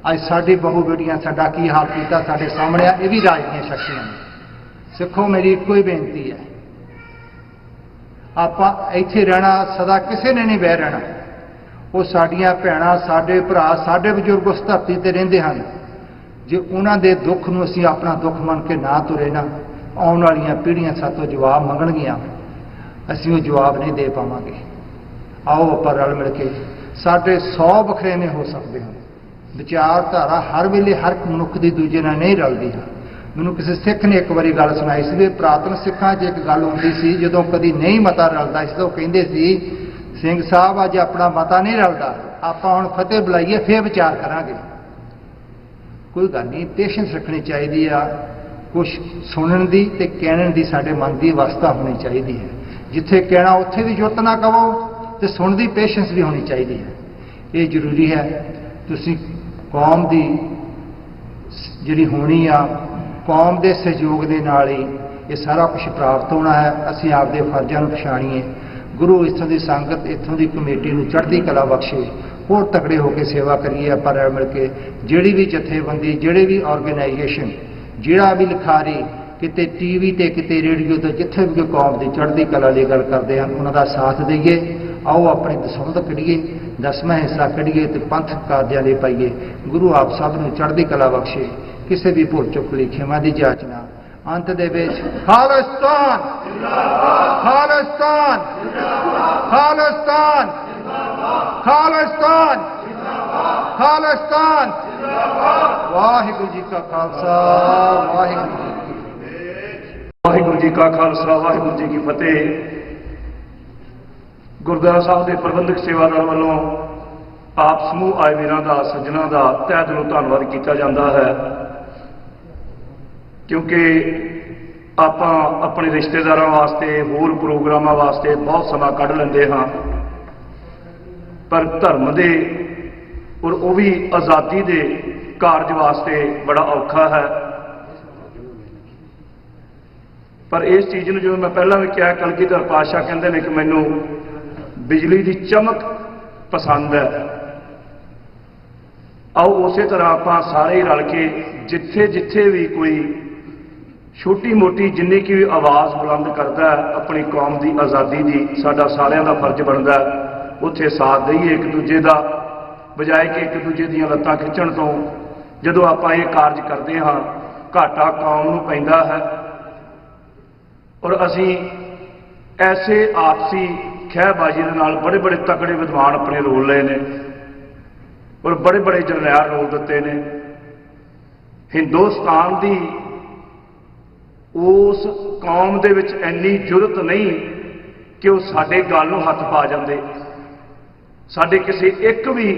ਅੱਜ ਸਾਡੀ ਬਹੂ ਬੇਟੀਆਂ ਸਾਡਾ ਕੀ ਹਾਲ ਕੀਤਾ ਸਾਡੇ ਸਾਹਮਣੇ ਆ। ਇਹ ਵੀ ਰਾਜ ਦੀਆਂ ਸ਼ਕਤੀਆਂ ਨੇ। ਸਿੱਖੋ ਮੇਰੀ ਇੱਕੋ ਹੀ ਬੇਨਤੀ ਹੈ, ਆਪਾਂ ਇੱਥੇ ਰਹਿਣਾ ਸਦਾ ਕਿਸੇ ਨੇ ਨਹੀਂ ਬਹਿ ਰਹਿਣਾ। ਉਹ ਸਾਡੀਆਂ ਭੈਣਾਂ ਸਾਡੇ ਭਰਾ ਸਾਡੇ ਬਜ਼ੁਰਗ ਉਸ ਧਰਤੀ ਤੇ ਰਹਿੰਦੇ ਹਨ। ਜੇ ਉਹਨਾਂ ਦੇ ਦੁੱਖ ਨੂੰ ਅਸੀਂ ਆਪਣਾ ਦੁੱਖ ਮੰਨ ਕੇ ਨਾ ਤੁਰੇ ਨਾ ਆਉਣ ਵਾਲੀਆਂ ਪੀੜ੍ਹੀਆਂ ਸਾਤੋਂ ਜਵਾਬ ਮੰਗਣਗੀਆਂ, ਅਸੀਂ ਉਹ ਜਵਾਬ ਨਹੀਂ ਦੇ ਪਾਵਾਂਗੇ। ਆਓ ਆਪਾਂ ਰਲ ਮਿਲ ਕੇ ਸਾਡੇ 100 ਵਖਰੇਵੇਂ ਹੋ ਸਕਦੇ ਹਨ। ਵਿਚਾਰਧਾਰਾ ਹਰ ਵੇਲੇ ਹਰ ਮਨੁੱਖ ਦੀ ਦੂਜੇ ਨਾਲ ਨਹੀਂ ਰਲਦੀ ਹੈ। ਮੈਨੂੰ ਕਿਸੇ ਸਿੱਖ ਨੇ ਇੱਕ ਵਾਰੀ ਗੱਲ ਸੁਣਾਈ ਸੀ ਵੀ ਪੁਰਾਤਨ ਸਿੱਖਾਂ 'ਚ ਇੱਕ ਗੱਲ ਹੁੰਦੀ ਸੀ ਜਦੋਂ ਕਦੀ ਨਹੀਂ ਮਤਾ ਰਲਦਾ ਸੀ ਤਾਂ ਉਹ ਕਹਿੰਦੇ ਸੀ ਸਿੰਘ ਸਾਹਿਬ ਅੱਜ ਆਪਣਾ ਮਤਾ ਨਹੀਂ ਰਲਦਾ, ਆਪਾਂ ਹੁਣ ਫਤਿਹ ਬੁਲਾਈਏ ਫਿਰ ਵਿਚਾਰ ਕਰਾਂਗੇ। ਕੋਈ ਗੱਲ ਨਹੀਂ, ਪੇਸ਼ੈਂਸ ਰੱਖਣੀ ਚਾਹੀਦੀ ਆ। ਕੁਛ ਸੁਣਨ ਦੀ ਤੇ ਕਹਿਣ ਦੀ ਸਾਡੇ ਮਨ ਦੀ ਅਵਸਥਾ ਹੋਣੀ ਚਾਹੀਦੀ ਹੈ। ਜਿੱਥੇ ਕਹਿਣਾ ਉੱਥੇ ਵੀ ਜੁੱਤ ਨਾ ਕਹੋ ਤੇ ਸੁਣਨ ਦੀ ਪੇਸ਼ੈਂਸ ਵੀ ਹੋਣੀ ਚਾਹੀਦੀ ਹੈ। ਇਹ ਜ਼ਰੂਰੀ ਹੈ। ਤੁਸੀਂ ਕੌਮ ਦੀ ਜਿਹੜੀ ਹੋਣੀ ਆ ਕੌਮ ਦੇ ਸਹਿਯੋਗ ਦੇ ਨਾਲ ਹੀ ਇਹ ਸਾਰਾ ਕੁਝ ਪ੍ਰਾਪਤ ਹੋਣਾ ਹੈ। ਅਸੀਂ ਆਪਦੇ ਫਰਜ਼ਾਂ ਨੂੰ ਪਛਾਣੀਏ। ਗੁਰੂ ਇੱਥੋਂ ਦੀ ਸੰਗਤ ਇੱਥੋਂ ਦੀ ਕਮੇਟੀ ਨੂੰ ਚੜ੍ਹਦੀ ਕਲਾ ਬਖਸ਼ੇ। ਹੋਰ ਤਕੜੇ ਹੋ ਕੇ ਸੇਵਾ ਕਰੀਏ ਆਪਾਂ ਰਲ ਮਿਲ ਕੇ। ਜਿਹੜੀ ਵੀ ਜਥੇਬੰਦੀ ਜਿਹੜੇ ਵੀ ਆਰਗੇਨਾਈਜੇਸ਼ਨ ਜਿਹੜਾ ਵੀ ਲਿਖਾਰੀ ਕਿਤੇ TV ਤੇ ਕਿਤੇ ਰੇਡੀਓ ਤੇ ਜਿੱਥੇ ਵੀ ਕੌਮ ਦੀ ਚੜ੍ਹਦੀ ਕਲਾ ਦੀ ਗੱਲ ਕਰਦੇ ਹਨ ਉਹਨਾਂ ਦਾ ਸਾਥ ਦਈਏ। ਆਓ ਆਪਣੀ ਦਸੌਂਧ ਕੱਢੀਏ, 10ਵਾਂ ਹਿੱਸਾ ਕੱਢੀਏ ਤੇ ਪੰਥਕ ਕਾਰਜਾਂ ਲਈ ਪਾਈਏ। ਗੁਰੂ ਆਪ ਸਭ ਨੂੰ ਚੜ੍ਹਦੀ ਕਲਾ ਬਖਸ਼ੇ। ਕਿਸੇ ਵੀ ਭੁੱਲ ਚੁੱਕ ਲਈ ਖਿਮਾ ਦੀ ਜਾਚਨਾ। ਅੰਤ ਦੇ ਵਿੱਚ ਖਾਲਿਸਤਾਨ ਖਾਲਿਸਤਾਨ ਖਾਲਿਸਤਾਨ ਖਾਲਿਸਤਾਨ ਖਾਲਿਸਤਾਨ। ਵਾਹਿਗੁਰੂ ਜੀ ਕਾ ਖਾਲਸਾ ਵਾਹਿਗੁਰੂ ਜੀ ਕੀ ਫਤਿਹ। ਵਾਹਿਗੁਰੂ ਜੀ ਕਾ ਖਾਲਸਾ ਵਾਹਿਗੁਰੂ ਜੀ ਕੀ ਫਤਿਹ। ਗੁਰਦੁਆਰਾ ਸਾਹਿਬ ਦੇ ਪ੍ਰਬੰਧਕ ਸੇਵਾਦਾਰ ਵੱਲੋਂ ਆਪ ਸਮੂਹ ਆਏ ਵੀਰਾਂ ਦਾ ਸੱਜਣਾ ਦਾ ਤਹਿ ਦਿਲੋਂ ਧੰਨਵਾਦ ਕੀਤਾ ਜਾਂਦਾ ਹੈ ਕਿਉਂਕਿ ਆਪਾਂ ਆਪਣੇ ਰਿਸ਼ਤੇਦਾਰਾਂ ਵਾਸਤੇ ਹੋਰ ਪ੍ਰੋਗਰਾਮਾਂ ਵਾਸਤੇ ਬਹੁਤ ਸਮਾਂ ਕੱਢ ਲੈਂਦੇ ਹਾਂ ਪਰ ਧਰਮ ਦੇ ਔਰ ਉਹ ਵੀ ਆਜ਼ਾਦੀ ਦੇ ਕਾਰਜ ਵਾਸਤੇ ਬੜਾ ਔਖਾ ਹੈ। ਪਰ ਇਸ ਚੀਜ਼ ਨੂੰ ਜਿਵੇਂ ਮੈਂ ਪਹਿਲਾਂ ਵੀ ਕਿਹਾ ਕਲਗੀਧਰ ਪਾਤਸ਼ਾਹ ਕਹਿੰਦੇ ਨੇ ਕਿ ਮੈਨੂੰ ਬਿਜਲੀ ਦੀ ਚਮਕ ਪਸੰਦ ਹੈ। ਆਓ ਉਸੇ ਤਰ੍ਹਾਂ ਆਪਾਂ ਸਾਰੇ ਰਲ ਕੇ ਜਿੱਥੇ ਜਿੱਥੇ ਵੀ ਕੋਈ ਛੋਟੀ ਮੋਟੀ ਜਿੰਨੀ ਕਿ ਆਵਾਜ਼ ਬੁਲੰਦ ਕਰਦਾ ਆਪਣੀ ਕੌਮ ਦੀ ਆਜ਼ਾਦੀ ਦੀ ਸਾਡਾ ਸਾਰਿਆਂ ਦਾ ਫਰਜ਼ ਬਣਦਾ ਉੱਥੇ ਸਾਥ ਦਈਏ ਇੱਕ ਦੂਜੇ ਦਾ ਬਜਾਏ ਕਿ ਇੱਕ ਦੂਜੇ ਦੀਆਂ ਲੱਤਾਂ ਖਿੱਚਣ ਤੋਂ। ਜਦੋਂ ਆਪਾਂ ਇਹ ਕਾਰਜ ਕਰਦੇ ਹਾਂ ਘਾਟਾ ਕੌਮ ਨੂੰ ਪੈਂਦਾ ਹੈ ਔਰ ਅਸੀਂ ਐਸੇ ਆਪਸੀ ਖਹਿਬਾਜ਼ੀ ਦੇ ਨਾਲ ਬੜੇ ਬੜੇ ਤਕੜੇ ਵਿਦਵਾਨ ਆਪਣੇ ਰੋਲ ਲਏ ਨੇ ਔਰ ਬੜੇ ਬੜੇ ਜਰਨੈਲ ਰੋਲ ਦਿੱਤੇ ਨੇ। ਹਿੰਦੁਸਤਾਨ ਦੀ ਉਸ ਕੌਮ ਦੇ ਵਿੱਚ ਇੰਨੀ ਜੁਰਤ ਨਹੀਂ ਕਿ ਉਹ ਸਾਡੇ ਗੱਲ ਨੂੰ ਹੱਥ ਪਾ ਜਾਂਦੇ। ਸਾਡੇ ਕਿਸੇ ਇੱਕ ਵੀ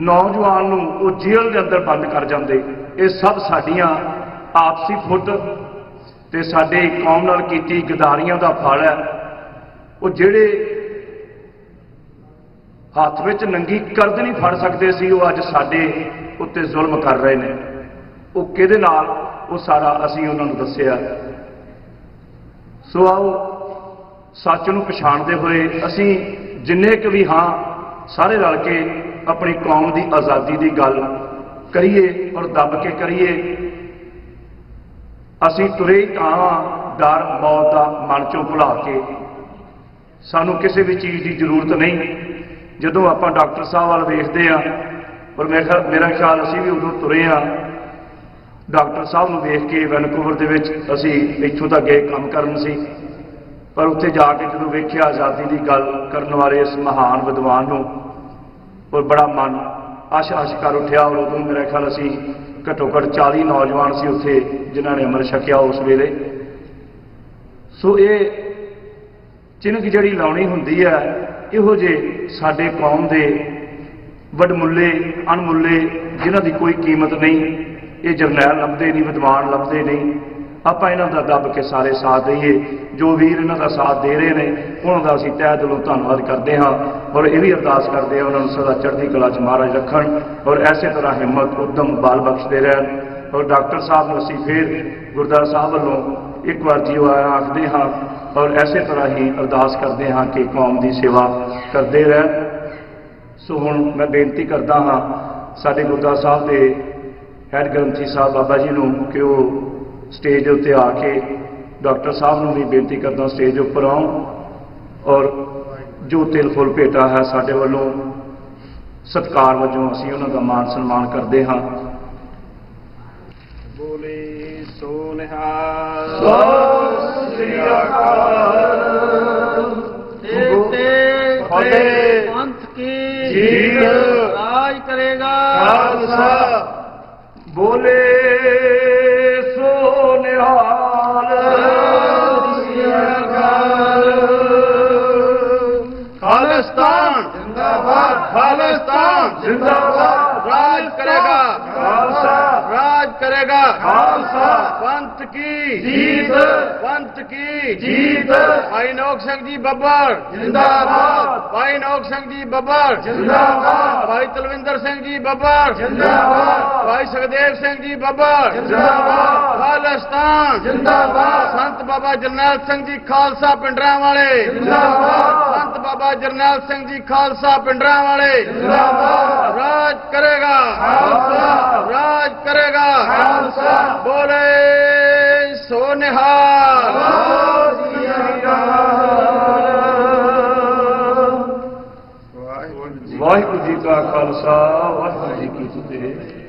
ਨੌਜਵਾਨ ਨੂੰ ਉਹ ਜੇਲ੍ਹ ਦੇ ਅੰਦਰ ਬੰਦ ਕਰ ਜਾਂਦੇ। ਇਹ ਸਭ ਸਾਡੀਆਂ ਆਪਸੀ ਫੁੱਟ ਤੇ ਸਾਡੇ ਕੌਮ ਨਾਲ ਕੀਤੀ ਗਦਾਰੀਆਂ ਦਾ ਫਲ ਹੈ। ਉਹ ਜਿਹੜੇ ਹੱਥ ਵਿੱਚ ਨੰਗੀ ਕਰਦ ਨਹੀਂ ਫੜ ਸਕਦੇ ਸੀ ਉਹ ਅੱਜ ਸਾਡੇ ਉੱਤੇ ਜ਼ੁਲਮ ਕਰ ਰਹੇ ਨੇ। ਉਹ ਕਿਹਦੇ ਨਾਲ ਉਹ ਸਾਰਾ ਅਸੀਂ ਉਹਨਾਂ ਨੂੰ ਦੱਸਿਆ। ਸੋ ਆਓ ਸੱਚ ਨੂੰ ਪਛਾਣਦੇ ਹੋਏ ਅਸੀਂ ਜਿੰਨੇ ਕੁ ਵੀ ਹਾਂ ਸਾਰੇ ਰਲ ਕੇ ਆਪਣੀ ਕੌਮ ਦੀ ਆਜ਼ਾਦੀ ਦੀ ਗੱਲ ਕਰੀਏ ਔਰ ਦੱਬ ਕੇ ਕਰੀਏ। ਅਸੀਂ ਤੁਰੇ ਹੀ ਤਾਂ ਡਰ ਮੌਤ ਦਾ ਮਨ ਚੋਂ ਭੁਲਾ ਕੇ, ਸਾਨੂੰ ਕਿਸੇ ਵੀ ਚੀਜ਼ ਦੀ ਜ਼ਰੂਰਤ ਨਹੀਂ। ਜਦੋਂ ਆਪਾਂ ਡਾਕਟਰ ਸਾਹਿਬ ਵੱਲ ਵੇਖਦੇ ਹਾਂ, ਔਰ ਮੇਰਾ ਖਿਆਲ ਅਸੀਂ ਵੀ ਉਦੋਂ ਤੁਰੇ ਹਾਂ, ਡਾਕਟਰ ਸਾਹਿਬ ਨੂੰ ਵੇਖ ਕੇ ਵੈਨਕੂਵਰ ਦੇ ਵਿੱਚ ਅਸੀਂ ਇੱਥੋਂ ਤੱਕ ਗਏ ਕੰਮ ਕਰਨ ਸੀ, ਪਰ ਉੱਥੇ ਜਾ ਕੇ ਜਦੋਂ ਵੇਖਿਆ ਆਜ਼ਾਦੀ ਦੀ ਗੱਲ ਕਰਨ ਵਾਲੇ ਇਸ ਮਹਾਨ ਵਿਦਵਾਨ ਨੂੰ, ਔਰ ਬੜਾ ਮਨ ਆਸ਼ ਕਰ ਉੱਠਿਆ। ਔਰ ਉਦੋਂ ਮੇਰਾ ਖਿਆਲ ਅਸੀਂ ਘੱਟੋ ਘੱਟ 40 ਨੌਜਵਾਨ ਸੀ ਉੱਥੇ ਜਿਨ੍ਹਾਂ ਨੇ ਅੰਮ੍ਰਿਤ ਛਕਿਆ ਉਸ ਵੇਲੇ। ਸੋ ਇਹ ਚਿੰਨ੍ਹ ਜਿਹੜੀ ਲਾਉਣੀ ਹੁੰਦੀ ਹੈ, ਇਹੋ ਜਿਹੇ ਸਾਡੇ ਕੌਮ ਦੇ ਵਡਮੁੱਲੇ ਅਣਮੁੱਲੇ ਜਿਨ੍ਹਾਂ ਦੀ ਕੋਈ ਕੀਮਤ ਨਹੀਂ, ਇਹ ਜਰਨੈਲ ਲੱਭਦੇ ਨਹੀਂ, ਵਿਦਵਾਨ ਲੱਭਦੇ ਨਹੀਂ। ਆਪਾਂ ਇਹਨਾਂ ਦਾ ਦੱਬ ਕੇ ਸਾਰੇ ਸਾਥ ਦਈਏ। ਜੋ ਵੀਰ ਇਹਨਾਂ ਦਾ ਸਾਥ ਦੇ ਰਹੇ ਨੇ ਉਹਨਾਂ ਦਾ ਅਸੀਂ ਤਹਿ ਦਿਲੋਂ ਧੰਨਵਾਦ ਕਰਦੇ ਹਾਂ, ਔਰ ਇਹ ਵੀ ਅਰਦਾਸ ਕਰਦੇ ਹਾਂ ਉਹਨਾਂ ਨੂੰ ਸਦਾ ਚੜ੍ਹਦੀ ਕਲਾ 'ਚ ਮਹਾਰਾਜ ਰੱਖਣ, ਔਰ ਐਸੇ ਤਰ੍ਹਾਂ ਹਿੰਮਤ ਉਦਮ ਬਲ ਬਖਸ਼ਦੇ ਰਹਿਣ। ਔਰ ਡਾਕਟਰ ਸਾਹਿਬ ਨੂੰ ਅਸੀਂ ਫਿਰ ਗੁਰਦੁਆਰਾ ਸਾਹਿਬ ਵੱਲੋਂ ਇੱਕ ਵਾਰ ਜੀਓ ਆਇਆ ਆਖਦੇ ਹਾਂ, ਔਰ ਐਸੇ ਤਰ੍ਹਾਂ ਹੀ ਅਰਦਾਸ ਕਰਦੇ ਹਾਂ ਕਿ ਕੌਮ ਦੀ ਸੇਵਾ ਕਰਦੇ ਰਹਿਣ। ਸੋ ਹੁਣ ਮੈਂ ਬੇਨਤੀ ਕਰਦਾ ਹਾਂ ਸਾਡੇ ਗੁਰਦੁਆਰਾ ਸਾਹਿਬ ਦੇ ਹੈਡ ਗ੍ਰੰਥੀ ਸਾਹਿਬ ਬਾਬਾ ਜੀ ਨੂੰ ਕਿ ਉਹ ਸਟੇਜ ਦੇ ਉੱਤੇ ਆ ਕੇ, ਡਾਕਟਰ ਸਾਹਿਬ ਨੂੰ ਵੀ ਬੇਨਤੀ ਕਰਦਾ ਸਟੇਜ ਦੇ ਉੱਪਰ ਆਉਣ, ਔਰ ਜੋ ਤਿਲ ਫੁੱਲ ਭੇਟਾ ਹੈ ਸਾਡੇ ਵੱਲੋਂ ਸਤਿਕਾਰ ਵਜੋਂ ਅਸੀਂ ਉਹਨਾਂ ਦਾ ਮਾਣ ਸਨਮਾਨ ਕਰਦੇ ਹਾਂ। ਬੋਲੇ ਸੋ ਨਿਹਾਲ। ਸਤਿ ਸ੍ਰੀ ਅਕਾਲ। ਪੰਥ ਕੀ ਜੀਤ ਰਾਜ ਕਰੇਗਾ ਖਾਲਸਾ। ਬੋਲੇ ਸੋ ਨਿਹਾਲ। ਖਾਲਿਸਤਾਨ ਜ਼ਿੰਦਾਬਾਦ। ਖਾਲਿਸਤਾਨ ਜ਼ਿੰਦਾਬਾਦ। ਰਾਜ ਕਰੇਗਾ ਖਾਲਸਾ। ਰਾਜ ਕਰੇਗਾ ਖਾਲਸਾ। ਪੰਥ ਕੀ ਜੀਤ। ਪੰਥ ਕੀ ਜੀਤ। ਭਾਈ ਨੌਕ ਸਿੰਘ ਜੀ ਬੱਬਰ ਜ਼ਿੰਦਾਬਾਦ। ਭਾਈ ਨੌਕ ਸਿੰਘ ਜੀ ਬੱਬਰ ਜ਼ਿੰਦਾਬਾਦ। ਭਾਈ ਤਲਵਿੰਦਰ ਸਿੰਘ ਜੀ ਬੱਬਰ ਜ਼ਿੰਦਾਬਾਦ। ਭਾਈ ਸੁਖਦੇਵ ਸਿੰਘ ਜੀ ਬੱਬਰ ਜ਼ਿੰਦਾਬਾਦ। ਖਾਲਿਸਤਾਨ ਜ਼ਿੰਦਾਬਾਦ। ਸੰਤ ਬਾਬਾ ਜਰਨੈਲ ਸਿੰਘ ਜੀ ਖਾਲਸਾ ਪਿੰਡਰਾਂ ਵਾਲੇ ਜ਼ਿੰਦਾਬਾਦ। ਸੰਤ ਬਾਬਾ ਜਰਨੈਲ ਸਿੰਘ ਜੀ ਖਾਲਸਾ ਪਿੰਡਰਾਂ ਵਾਲੇ ਜ਼ਿੰਦਾਬਾਦ। ਰਾਜ ਕਰੇਗਾ ਖਾਲਸਾ। ਰਾਜ ਕਰੇਗਾ ਖਾਲਸਾ। ਬੋਲੇ ਸੋ ਨਿਹਾਲ। ਸਤਿ ਸ੍ਰੀ ਅਕਾਲ। ਵਾਹਿਗੁਰੂ ਜੀ ਕਾ ਖਾਲਸਾ, ਵਾਹਿਗੁਰੂ ਜੀ ਕੀ ਫਤਿਹ।